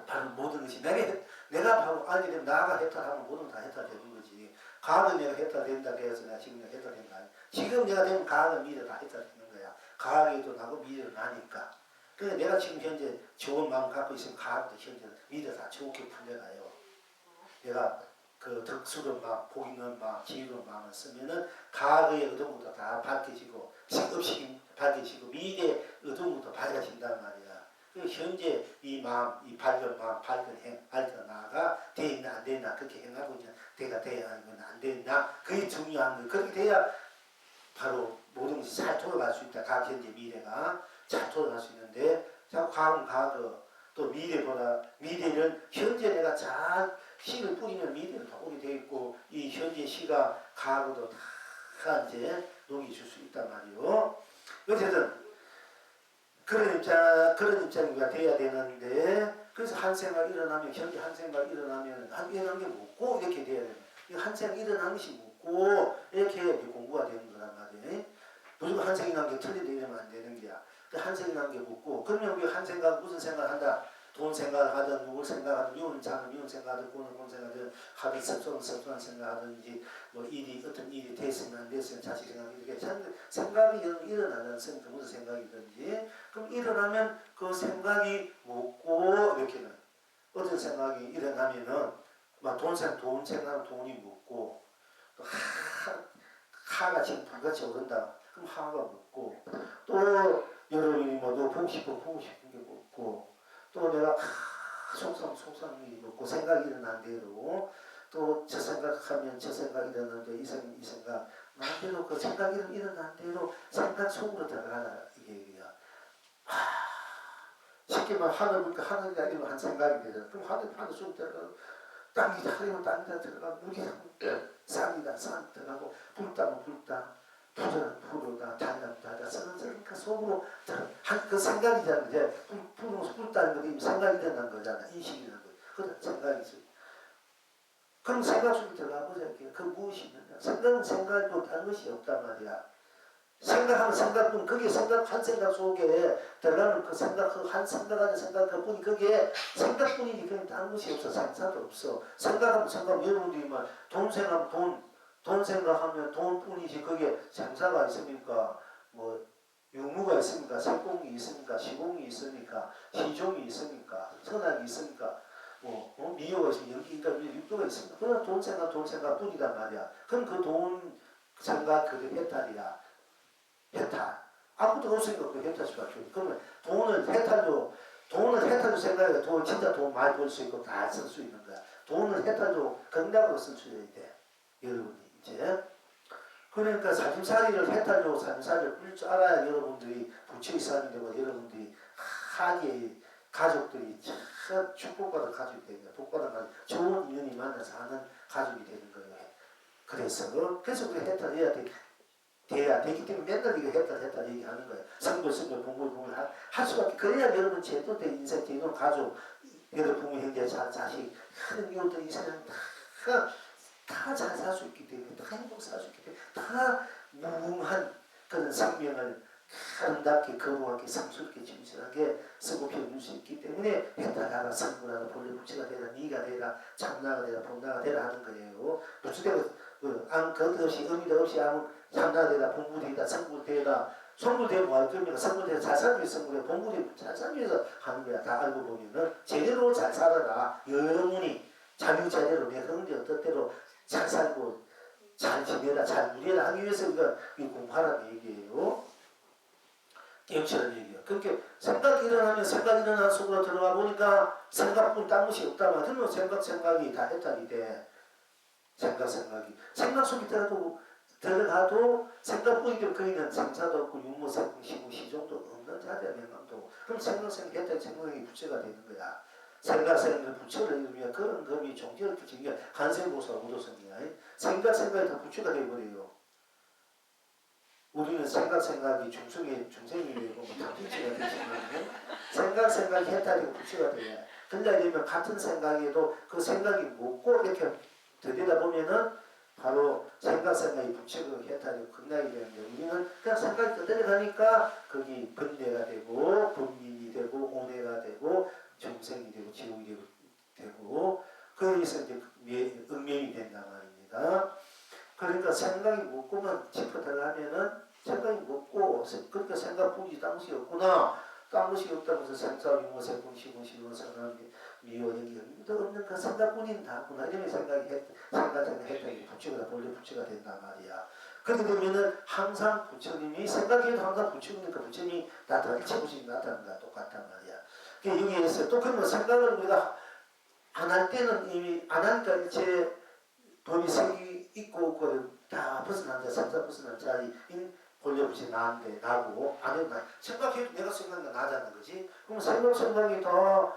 바로 모든 것이 내가 바로 알게 되면 나가 해탈하면 모든 다 해탈되는 거지. 과학은 내가 해탈된다 그래서 내가 지금 내가 해탈된다. 지금 내가 되면 과학은 미래 다 해탈되는 거야. 과학에도 나고 미래도 나니까. 그러니까 내가 지금 현재 좋은 마음 갖고 있으면 과학도 현재 미래 다 좋게 풀려가요. 내가 그 덕스러운 마음, 복 있는 마음, 지혜로운 마음을 쓰면은 과거의 어둠부터 다 밝혀지고 없이 밝혀지고 미래의 어둠부터 밝아진단 말이야. 그 현재 이 마음, 이 밝은 마음, 밝은 행, 밝은 나가 되있나 안 되나 그렇게 행하고 있냐, 내가 돼야 하는 안 되나 그게 중요한 거예요. 그렇게 돼야 바로 모든 것이 잘 돌아갈 수 있다. 각 현재 미래가 잘 돌아갈 수 있는데 자꾸 과거는 과거 또 미래는 현재 내가 잘 씨를 뿌리면 미래는 다 오게 돼 있고 이 현재 씨가 과거도 다 이제 녹이줄 수 있단 말이요. 어쨌든 그런 입장이 돼야 되는데 그래서 한 생각 일어나면 현재 한 생각 일어나면 일어난 게 묻고 이렇게 돼야 되는 한 생각 일어난 것이 묻고 이렇게 해야 공부가 되는 거란 말이에요. 무조건 한 생각 난 게 틀리다 이러면 안 되는 거야. 한 생각 난 게 묻고 그러면 우리 한 생각 무슨 생각을 한다. 돈 생각하든 누굴 생각하든 미운 생각하든 꾼 생각하든 하든 섭섭한 생각하든지 뭐 어떤 일이 됐으면 안 됐으면 자식 생각 이렇게 생각이 일어나는 무슨 생각이든지 그럼 일어나면 그 생각이 묻고 이렇게는 어떤 생각이 일어나면은 막 돈 생각하면 돈이 묻고 또 하가 지금 불같이 오른다 그럼 하가 묻고 또 여러분이 뭐도 보고 싶은 게 묻고 또 내가 속상이 먹고 생각이 일어난 대로 또 저 생각하면 저 생각이 일어나는데 이 생각 나한테도 그 생각이 일어난 대로 생각 속으로 들어가라 이게 얘기야. 쉽게 말하면 하늘 보니까 하늘이 아니면 한 생각이 되잖아. 그럼 하늘 속으로 들어가고 땅이 하늘이면 땅에다 들어가고 물이 산 들어가고 불 땅 불어다 달다 쓰는 속으로 그 생각이잖아. 이제 불다는 것이 생각이 되는 거잖아. 인식이라는 거. 그런 생각이 있어. 그럼 생각 속에 들어가 보자. 그 무엇이 있느냐. 생각은 생각이고 다른 것이 없단 말이야. 생각하면 생각뿐 거기에 한 생각 속에 들어가는 그 생각 한 생각하는 생각 그뿐이 거기에 생각뿐이지 그냥 다른 것이 없어. 생사도 없어. 생각하면 여러분들이 막 돈 생각하면 돈뿐이지 거기에 생사가 있습니까? 뭐 유무가 있습니까? 색공이 있습니까? 시공이 있습니까? 시종이 있습니까? 선악이 있습니까? 미호가 있습니까? 연기가 육도가 있습니까? 그러나 돈 생각 뿐이단 말이야. 그럼 그 돈 생각 그게 해탈이야. 해탈. 아무것도 없으니까 그 해탈 수밖에 없어. 그러면 돈을 해탈도 생각해. 돈을 진짜 돈 많이 벌 수 있고 다 쓸 수 있는 거야. 돈을 해탈도 건강으로 쓸 수 있어야 돼. 여러분이 이제. 그러니까 삶살이를 해탈로 삶살이를 꿀 줄 알아야 여러분들이 부처의 삶이 되고 여러분들이 하게 가족들이 참 축복받은 가족이 되는 거야. 복받은 가족, 좋은 인연이 만나서 하는 가족이 되는 거예요. 그래서 우리 해탈해야 돼야 되기 때문에 맨날 이거 해탈 얘기하는 거예요. 성불 봉불 할 수밖에. 그래야 여러분 제대로 된 인생, 제대로 가족, 여러분 부모 형제 자식 하는 이웃들 이 세상 다 잘 살 수 있기 때문에 다 행복 살 수 있기 때문에 다 무궁한 그런 생명을 아름답게 거룩하게 성스럽게 진실하게 쓰고 배울 수 있기 때문에 해탈하라 성불하라 본래 부처가 되라 니가 되라 참나가 되라 본나가 되라 하는 거예요. 부처되고 것 없이 의미도 없이 아무 참나가 되라 본불이다 성불되라 성불되면 뭐할 겁니까? 성불되면 잘 살기 위해서 성불해 본불이 잘 살기 위해서 하는 거야. 다 알고 보면은 제대로 잘 살아라. 여러분이 자유 제대로 내 형제 뜻대로 잘 살고 잘 지내라, 잘 누려라 하기 위해서 우리가 공부하라는 얘기예요. 깨우치라는 얘기예요. 그렇게 생각이 일어나면 생각이 일어나는 속으로 들어가 보니까 생각뿐 딴 것이 없다만 그러면 생각이 다 해탈이 돼. 생각 속에 들어가도 생각뿐이면 거기는 생사도 없고 육모세공 시공 시종도 없는 자리야. 명감도. 그럼 생각이 부채가 되는 거야. 생각을 부채를 이루면 그런 법이 종교를 부채가 간생보사 우도성이야. 생각이 다 부채가 되어버려요. 우리는 생각이 중생이 되고 당진치가 되지만 생각이 해탈이고 부채가 돼야. 그러려면 같은 생각에도 그 생각이 묻고 이렇게 들여다보면은 바로 생각이 부채고 해탈이고 극락이 되는데 우리는 그냥 생각이 그대로 가니까 거기 번뇌가 되고 분민이 되고 오뇌가 되고 정생이 되고 지옥이 되고 거기서 이제 음명이 된단 말입니다. 그러니까 생각이 묻고만 짚어 들어가면은 생각이 묻고 그러니까 생각뿐이 딴 것이 없구나. 딴 것이 없다면서 생사 유무세군 시군 생각 미워 여기가 없는 그 생각뿐인 다구나. 이런 생각이 했다니 부처가 본래 부처가 된단 말이야. 그렇게 되면은 항상 부처님이 생각해도 항상 부처니까 부처님이 나타나 일체 부처님이 나타나는 거야. 똑같단 말이야. 여기에서 또 그러면 생각을 우리가 안 할 때는 이미 안 하니까 일체 법이 생기 있고 없고 다 벗어난 자, 생사 벗어난 자리인 본래 부처 나한테 나고 안 해도 나 생각해도 내가 생각이 나자는 거지. 그럼 생각이 다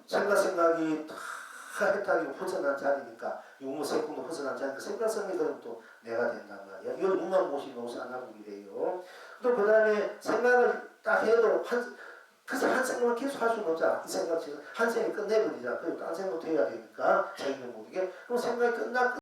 생각이 다 해탈이고 벗어난 자리니까 유무세공도 벗어난 자리니까 생각이 그럼 또 내가 된단 말이야. 이걸 육만고시 노사나국이 돼요. 또 그 다음에 생각을 딱 해도 그래서 한 생각만 계속 할 수는 없잖아. 이 생각 지금 한 생각이 끝내버리잖아. 그리고 딴 생각도 해야 되니까 자기는 모르게. 그럼 생각이 끝난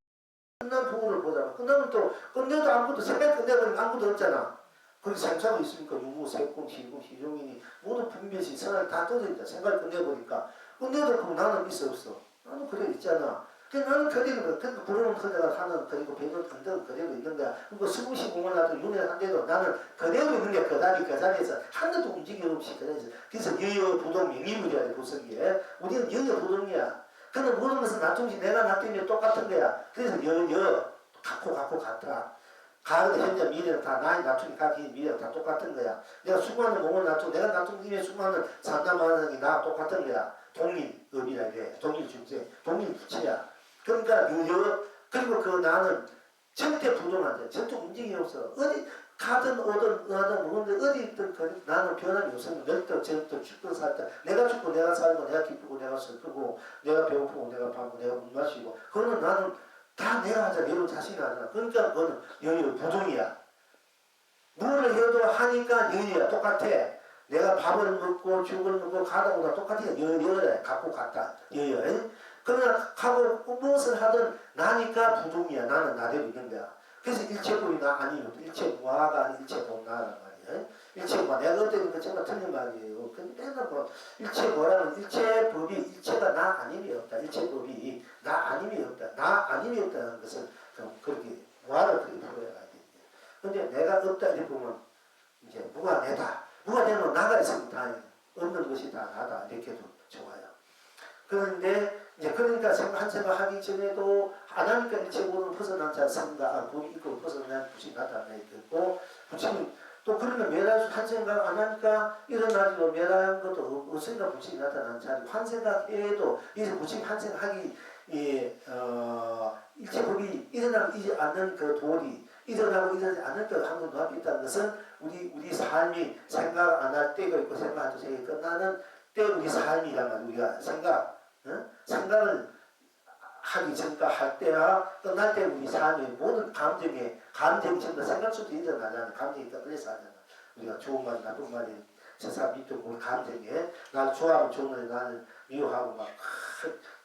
부분을 보잖아. 끝나면 또 끝내도 아무것도 생각이 끝내버리면 아무것도 없잖아. 거기 생사가 있으니까 유무, 세공, 시공, 시종이니 모든 분별시 선을 다 떠들니까 생각이 끝내버리니까 끝내도 그럼 나는 있어 없어? 나는 그래 있잖아. 나는 그대로 그러니까 구름은 그대가 하는 그리고 배는 그대로 있는 거야. 그리고 수구시공을 놔도 윤회한데도 나는 그대로 있는 게 그 자리에서 하나도 움직임 없이 그래서 여여부동 명의무리야 보석이에. 우리는 여여부동이야. 근데 모든 것은 나중에 내가 놔두면 똑같은 거야. 그래서 갖고 같아. 과거도 현재 미래는 다 나의 나중에 가기 미래는 다 똑같은 거야. 내가 수많은 몸을 놔두고 내가 놔둔 김에 수많은 산나마능이 나 똑같은 거야. 동일업이라 이래. 동일중생, 동일부치야. 그러니까 그리고 그 나는 절대 부동한데 절대 움직임이 없어. 어디 가든 오든 뭐든지 어디 있든 나는 변함이 없어. 늙든 젊든 죽든 살든 내가 죽고 내가 살고 내가 기쁘고 내가 슬프고 내가 배고프고 내가 밥고 내가 물 마시고 그거는 나는 다 내가 하자. 내로 자신이 하잖아. 그러니까 그거는 여유 부동이야. 뭐를 해도 하니까 여유야. 똑같아. 내가 밥을 먹고 죽을 먹고 가다 오다 똑같아. 여유래. 갖고 갔다. 여유. 그러나 하고 무엇을 하든 나니까 부동이야. 나는 나대로 있는 거야. 그래서 일체법이 나 아니면 일체무아가 아닌 일체법 나란 말이야. 일체무아. 내가 어떤 거 정말 틀린 말이에요. 근데 맨날 뭐 일체무아라는 일체법이 일체가 나 아님이 없다. 일체법이 나 아님이 없다. 나 아님이 없다는 것은 좀 그렇게 무아를 그렇게 풀어야 돼. 근데 내가 없다 이렇게 보면 이제 무가 내다. 무가 되면 나가 있으면 다 없는 것이 다 나다. 이렇게도 좋아요. 그런데 이제 그러니까 한 생각 하기 전에도 안 하니까 일체보는 벗어난 자 생각, 법이 있고 벗어난 부치 나타나 있고 부치는 또 그러면 매달 한 생각 안 하니까 일어나지고 매달한 것도 없으니까 부치 나타나는 자리 한 생각해도 이제 부치 한 생각하기 일체법이 일어나지 않는 그 도리 일어나고 일어나지 않는 그 한번 더 있다는 것은 우리 삶이 생각 안 할 때가 있고 생각할 때 끝나는 때 우리 삶이란 말이야. 우리가 생각을 하기 전과 할 때와 끝날 때 우리 삶의 모든 감정이 전부 생각 속에 일어나잖아. 감정이 떠들려서 하잖아. 우리가 좋은 말 나쁜 말이 세상 밑도 모르는 감정에 날 좋아하면 좋은데 나를 미워하고 막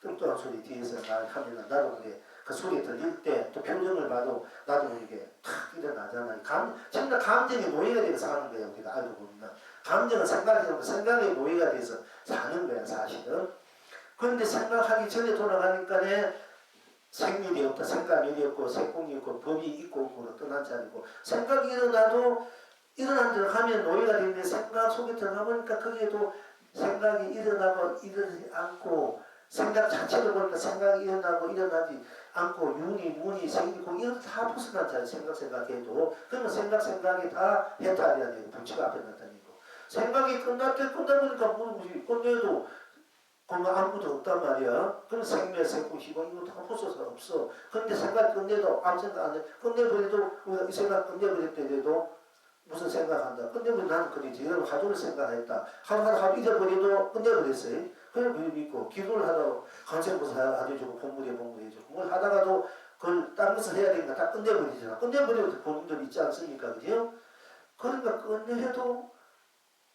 뚱뚱한 소리 뒤에서 날 하면 나도 그래. 그 소리 들릴 때 또 표정을 봐도 나도 모르게 탁 일어나잖아. 전부 감정의 노예가 돼서 사는 거야. 우리가 알고 보면 감정은 생각의 노예가 돼서 사는 거야 사실은. 그런데 생각하기 전에 돌아가니까 생일이 없다. 생각이 없고 세공이 없고 법이 있고 없고 떠난 자리고 생각이 일어나도 일어난 대로 가면 노예가 되는데 생각 속에 들어가 보니까 거기에도 생각이 일어나고 일어나지 않고 생각 자체를 보니까 생각이 일어나고 일어나지 않고 윤이 문이 생기고 이거 다 벗어났잖아요. 생각해도 그러면 생각이 다 해탈이야 되고 불치가 앞에 나타나고 생각이 끝나보니까 뭐지 끝내도 그러면 아무것도 없단 말이야. 그럼 생매 세고 희망 이거 다 벗어서 없어. 그런데 생각 끝내도 아무 생각 안 해. 끝내버려도 우리가 이 생각 끝내버렸더라도 무슨 생각한다. 끝내버려 나는 그러지. 여러분 하루를 생각했다. 하루 잊어버려도 끝내버렸어요. 그냥 그걸 믿고 기도를 하다가 간생부사 해주고 본물에 해주고 뭘 하다가도 그걸 다른 것을 해야 되니까 다 끝내버리잖아. 끝내버려도 본인들 있지 않습니까? 그죠? 그러니까 끝내도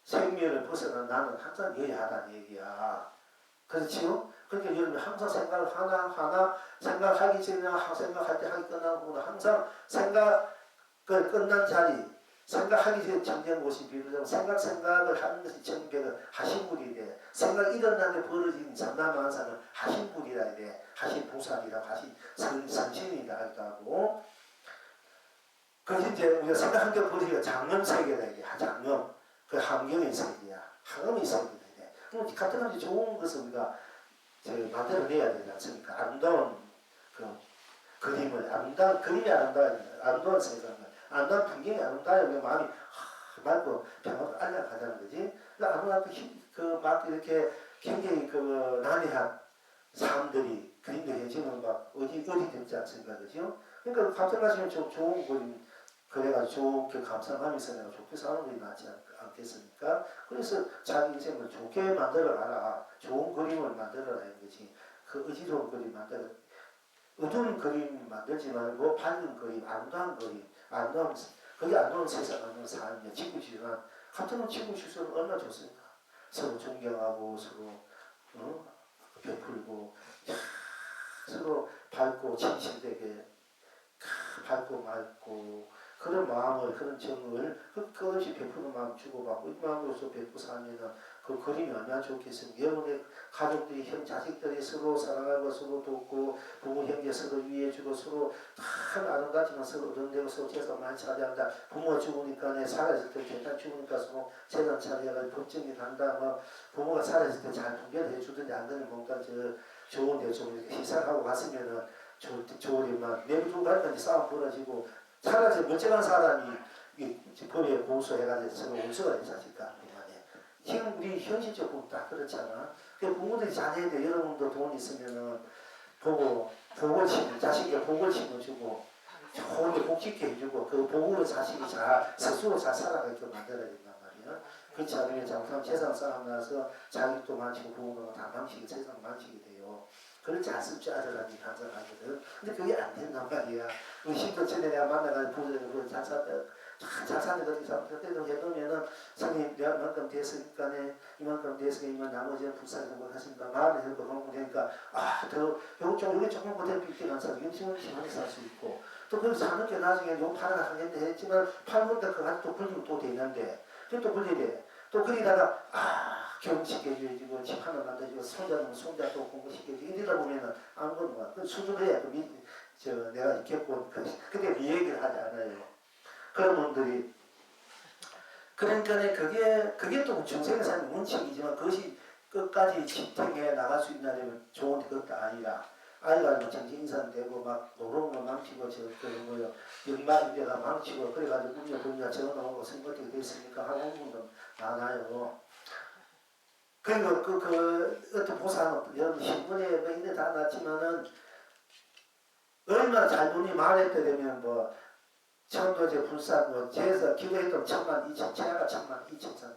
생명을 벗어난 나는 항상 여야하다는 얘기야. 그렇지요? 그러니까 여러분 항상 생각을 하나 생각하기 전에 생각할 때 하기 끝나고 항상 생각을 끝난 자리 생각하기 전에 정된 곳이 비로소 생각을 하는 것이 정백을 하신 분이 돼. 생각 일어나는 벌어진 삼남만상을 하신 분이라 돼. 하신 보살이라고 하신 선신이라 하기도 하고. 그래서 이제 우리가 생각한 게 벌어지가 장엄세계다 이게 장엄. 그 환경의 세계야. 항암의 세계다 이게. 그럼 같은 것이 좋은 것을 우리가 만들어내야 되지 않습니까? 아름다운 그 그림이 아름다운 세상을 아름다운 풍경이 아름다운 마음이 맑고 평화로 안락하다는 거지. 막 이렇게 굉장히 난해한 사람들이 그림도 해지는 막 어디 되지 않습니까? 그죠? 그러니까 갑자기 가시면 좋은 그림 그래가지고 좋게 감상하면서 내가 좋게 사는 것이 낫지 않겠습니까? 그래서 자기 인생을 좋게 만들어가라. 좋은 그림을 만들어라는 거지. 그 의지로운 그림 어두운 그림 만들지 말고 밝은 그림, 아름다운 그림, 그게 아름다운 세상, 아름다운 삶이야. 지구지만 같은 지구시설은 얼마나 좋습니까? 서로 존경하고 서로 베풀고 서로 밝고 진실되게 밝고 맑고 그런 마음을 그런 정을 그것이 베푸는 마음 주고받고 이 마음으로서 베푸고 살면은 그 그림이 얼마나 좋겠습니까? 여러분의 가족들이 자식들이 서로 사랑하고 서로 돕고 부모 형제 서로 위해주고 서로 다 아름답지만 서로 얻어내고 서로 재산 많이 차지한다. 부모가 죽으니까 살아있을 때 괜찮 죽으니까 서로 재산 차지하고 법정이 난다. 뭐 부모가 살아있을 때 잘 분별해 주든지 안 되는 뭔가 좋은데 좀 이렇게 희생하고 갔으면은 좋으리만 내부도 갈까 싸움 벌어지고 살아서 멀쩡한 사람이 법에 고소해가지고 서로 원수가 되지 않을까. 지금 우리 현실적으로 다 그렇잖아. 그 부모들이 자녀인데 여러분도 돈 있으면은 보고 복을 자식에게 복을 심어주고 좋은 데 복짓게 해주고 그 복으로 자식이 스스로 잘 살아가게 만들어야 된단 말이야. 그렇지 않으면 잘못하면 재산 싸움 나서 자식도 망치고 부모가 다 망치고 세상 망치게 돼요. 그걸 잘 쓸 줄 알아라니 항상 하거든. 근데 그게 안 된단 말이야. 우리 10년 전에 내가 만나가지고 부모님 잘 사는 것들이 그때도 해놓으면은 성님 내가 이만큼 됐으니까네 이만큼 됐으니까 나머지는 불사를 하신다. 마음에 들고 그런 되니까 여기 조금 못해 빚게 한 사람 심하게 살 수 있고 또 거기 사는 게 나중에 요 팔아가 하겠다 했지만 팔면다 그거 가지고 또 불리면 또 되는데 또 불리래. 또 거기다가 결혼시켜주고 집 하나 만들어주고 손자 또 공부시켜주고 이러다 보면은 아무것도 뭐 수준해야 내가 겪고 그때 이 얘기를 하지 않아요. 그런 분들이 그러니까 그게 또 중생의 삶의 원칙이지만 그것이 끝까지 집행해 나갈 수 있냐면 좋은 것도 아니라 아이가 뭐 정신이상 되고 막 노는 거 망치고 그런 거요 역마인데가 망치고 그래가지고 분야 적어놓은 선거되게 됐으니까 하는 분도 많아요. 그리고 어떤 보상은 여러분 신문에 뭐 이래 다 났지만은 얼마나 잘못이 말했다 되면 뭐 천도제 불사 뭐 제에서 기도했던 1000만 2천 최하가 1000만 2천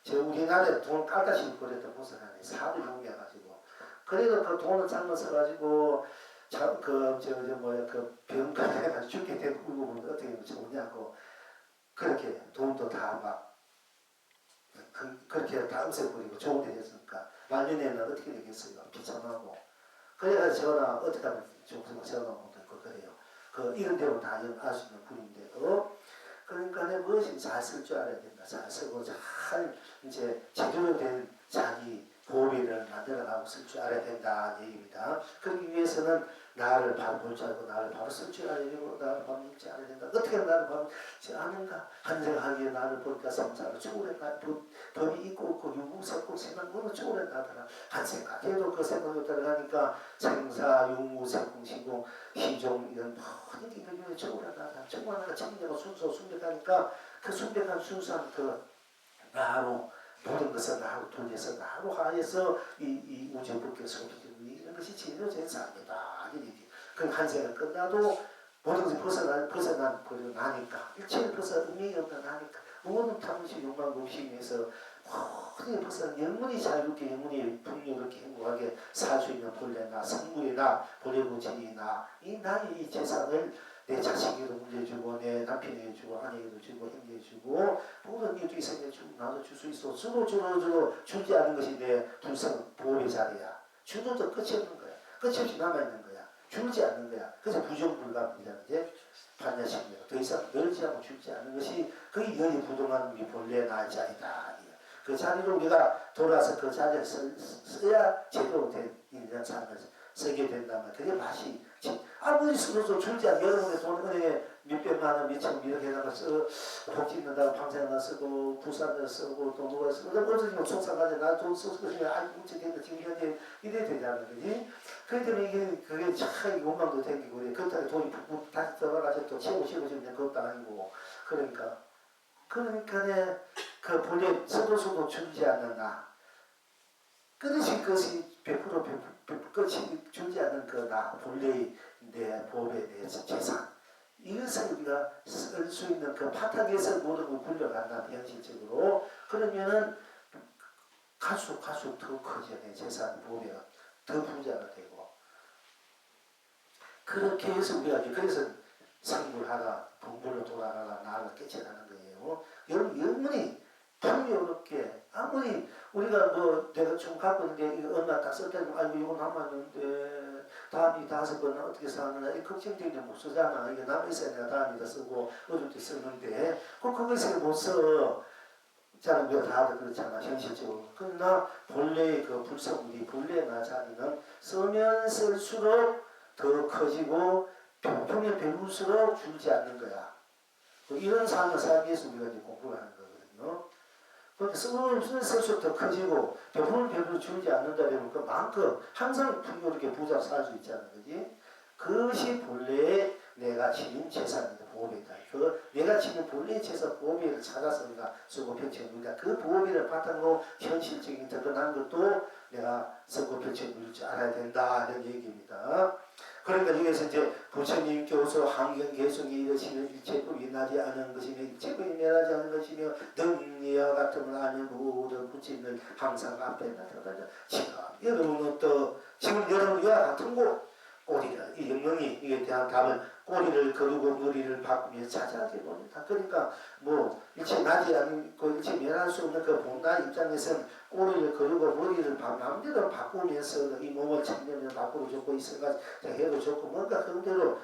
저 우리나라에 돈 깔다시고 그랬던 보상하네 사업을 용해가지고 그래도 그 돈을 잘못 써가지고 병까지 해가지고 죽게 되고 울고 보면 어떻게 좋냐고 그렇게 돈도 다 막 그렇게 다 없애버리고 좋은 데 됐으니까 말년에는 어떻게 되겠어요? 비참하고 그래가지고 전화 어떻게 하면 좋겠어 전화 못하고 그래요. 이런 데로 다 알 수 있는 분인데도 그러니까 무엇이 잘 쓸 줄 알아야 된다. 잘 쓰고 잘 이제 제대로 된 자기 보배를 만들어가고 쓸 줄 알아야 된다는 얘기입니다. 그러기 위해서는 나를 바로 볼 줄 알고 나를 바로 쓸 줄 알아야 되고 나를 바로 믿지 않아야 된다. 어떻게 나를 바로 믿지 않은가? 한생하기에 나를 보니까 성사를 초월했나? 법이 있고 없고 유무석고 생각 모두 초월했나더라. 한생하기에도 그 생각을 따라가니까 생사 유무석공 시공 희종 이런 모든 게 초월했나더라. 정말 내가 정리하고 순서 순백하니까 그 순백한 순수한 그 나로 모든 것을 나로 돌려서 나로 하여서 이 우주 법계에서 이런 것이 진료된 삶이다. 그 한생을 끝나도 모든 것이 벗어난 버려 나니까 일체를 벗어 의미 없다 나니까 모든 탐식 욕망 공심에서 모든 벗어난 영원히 자유롭게 영원히 풍요롭게 행복하게 살 수 있는 본래나 성부의나 본래부지나 이 나의 이 재산을 내 자식에게도 물려주고 내 남편에게 주고 아내에게도 주고 형제에게 주고 모든 이웃이 생겨 주고 나도 줄 수 있어. 주로 주지 않는 것이 내 불성 보호의 자리야. 주도 끝이 없는 거야. 끝이 없이 남아있는 거야. 줄지 않는 거야. 그래서 부정불감이라는 게 반야식입니다. 더 이상 늘지 않고 줄지 않는 것이 그게 여기 부동한 우리 본래 나의 자리다. 그 자리로 우리가 돌아서 그 자리를 써야 제대로 된 인간 삶을 쓰게 된다면 그게 맛이 아무리 쓰고도 줄지 않게 여러분의 돈 은행에 몇백만원 몇천원 이렇게 해다가 복지 있는다고 방생하나 쓰고 부산을 쓰고 또 누가 쓰고 어쩌면 속상하지 나 돈 쓰고 그냥 아이 뭉쳐겠다 지금 현재 이래 되잖아 그지? 그렇기 때문에 이게 그게 참 욕망도 생기고 그렇다고 돈이 푹푹 다시 들어가서 또 채우고 지금 그것도 아니고 그러니까 그 본래 써도서도 줄지 않는 나 끊으신 것이 100% 끝이 줄지 않는 그 나 본래의 내 법에 대해서 재산 이것을 우리가 쓸 수 있는 그 바닥에서 모든 걸 굴려간다 현실적으로 그러면은 갈수록 더 커져야 돼 재산 보면 더 부자가 되고 그렇게 해서 우리가 그래서 상불하라 동물로 돌아가라 나를 깨쳐나는 거예요. 여러분 영원히 풍요롭게 아무리 우리가 뭐 내가 좀 갖고 있는 게 이거 얼마 딱 썼다면 아이고 이거 남았는데 다음이 5번 어떻게 사느냐 이 걱정되는데 못 쓰잖아. 이게 남아있어야 내가 다음에 다 쓰고 어릴 때 쓰는데 그것을 못 써. 자는 우리가 다들 그렇잖아 현실적으로. 그러나 본래의 그 불성물이 본래의 나 자리는 쓰면 쓸수록 더 커지고 병풍에 배울수록 줄지 않는 거야. 이런 삶을 살기 위해서 우리가 이제 공부를 하는 거거든요. 그러니까 쓰면 쓸수록 더 커지고 병풍을 배울 줄지 않는다면 그만큼 항상 풍요롭게 부자 살 수 있잖아. 그지? 그것이 본래의 내가 지닌 재산이다. 보호비다. 그 내가 지닌 본래의 재산 보호비를 찾아서 우리가 선거편책 누리다. 그 보호비를 바탕으로 현실적인 드러난 것도 내가 선거편책 누릴 줄 알아야 된다. 이런 얘기입니다. 그러니까 여기서 이제 부처님께서 환경 개성이 이러시면 일체법이 나지 않은 것이며 일체법이 면하지 않은 것이며 능리와 같음을 아는 모든 부처님을 항상 앞에 나타나자. 지금 여러분은 또 지금 여러분과 같은 곳 꼬리를 이 영령이 이에 대한 답을 꼬리를 거두고 머리를 바꾸면서 찾아가게 봅니다. 그러니까 뭐 일체 나지 않고 일체 면할 수 없는 그 본나 입장에서는 꼬리를 거두고 머리를 마음대로 바꾸면서 이 몸을 챙기면 바꾸고 좋고 있어가 해도 좋고 뭔가 그대로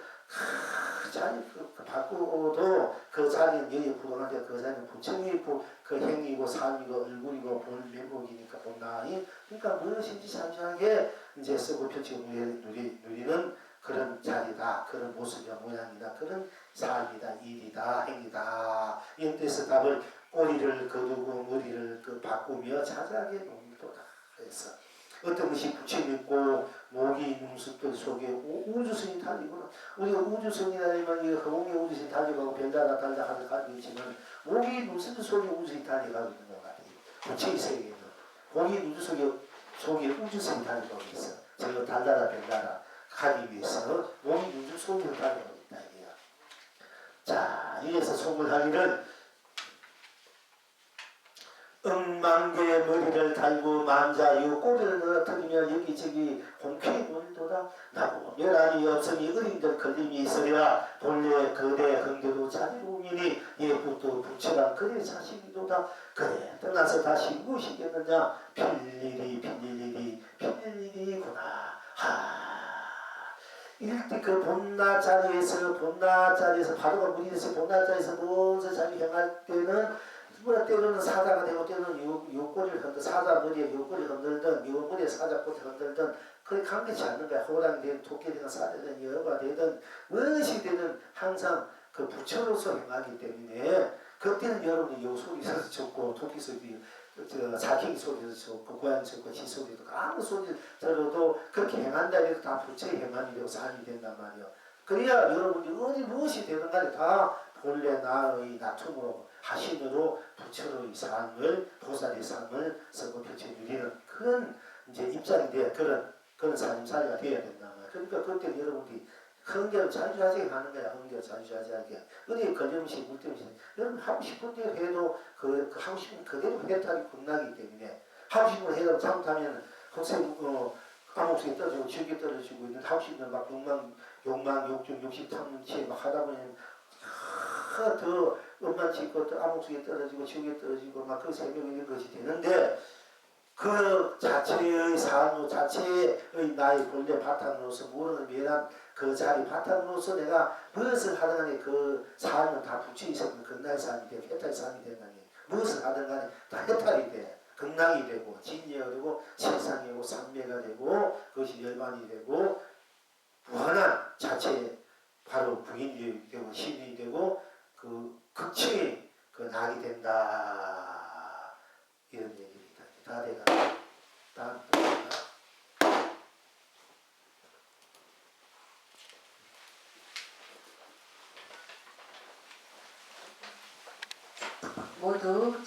자리 바꾸어도 그 자리는 여기 부동한데 그 자리는 부처님이 그 행위고 삶이고 얼굴이고 본 면목이니까 본나이 그러니까 무엇인지 잠시하게 이제 쓰고 표치 누리는 그런 자리다 그런 모습이야 모양이다 그런 삶이다 일이다 행위다 이런 데서 답을 꼬리를 거두고 머리를 바꾸며 자세하게 논의도 다 해서 어떤 것이 부처님있고 목이 있는 숲들 속에 우주선이 달리구나. 우리가 우주선이라면 이 허공에 우주선이 달려가고 별나라 달려가는 가지고 있지만 목이 있는 숲들 속에 우주선이 달려가고 있는 것 같아요. 부처의 세계에는 목이 있는 속에 우주선이 달려가고 있어. 저거 달나라 별나라 가기 위해서 목이 있는 속에 달려가고 있다. 이게요. 자, 이래서 속을하기를 억만개의 머리를 달고 만자유 꼬리를 늘어뜨리며 여기저기 홍퀴 보일도다 나고 멸함이 없으니 어린들 걸림이 있으리라 본래 거대 흥대도 자리우민이 예부도 부처란 그의 자식이도다 그래 떠나서 다시 무엇이겠느냐 필일이구나 이럴 때 그 본나 자리에서 바로가 무리에서 본나 자리에서 먼저 자리 향할 때는 뭐라 때로는 사자가 되고 때로는 요꼬리를 흔들 사자 머리에 요꼬리 흔들든 요 머리에 사자 꼬리 흔들든 그게 강력치 않는 거야. 호랑이 되든 토끼 되든 사자 되든 여가 되든 무엇이 되든 항상 그 부처로서 행하기 때문에 그때는 여러분이 요 소리 있어서 좋고 토끼 소리 사king 소리도 좋고 고양이 좋고 쥐 소리도 아무 소리 들어도 그렇게 행한다 해도 다 부처의 행함이 되고 삶이 된단 말이에요. 그래야 여러분이 어디 무엇이 되든 간에 다 본래 나의 나툼으로 하신으로 부처의 삶을 보살의 삶을 서고 펼쳐주리는 그런 이제 입장이 돼야 그런 삶살이가 돼야 된단 말이에요. 그러니까 그때 여러분들이 흥결 자주자재 하는 거야. 흥결 자주자재하게. 어디 걸림없이 물때없이 여러분 하고 싶은 대로 해도 그 하고 싶은 그대로 해탈이 끝나기 때문에 하고 싶은 해도 잘못하면 혹시 아무 속에 떨어지고 지옥에 떨어지고 있는 하고 싶은 막 욕망, 욕심, 탐문치 막 하다 보면 더 음란치 있고 또 암흑 속에 떨어지고 지옥에 떨어지고 막 그 생명이 있는 것이 되는데 그 자체의 삶, 자체의 나의 본래 바탕으로서 모르는 미련한 그 자리 바탕으로서 내가 무엇을 하든 간에 그 삶은 다 부처의 삶이 극락의 삶이 되고 해탈의 삶이 된다니 무엇을 하든 간에 다 해탈이 돼. 극락이 되고 진리가 되고 실상이 되고 삼매가 되고 그것이 열반이 되고 무한한 자체 바로 부인이 되고 신이 되고 그 극치의 그 낙이 된다 이런 얘기입니다. 다 돼가 다 모두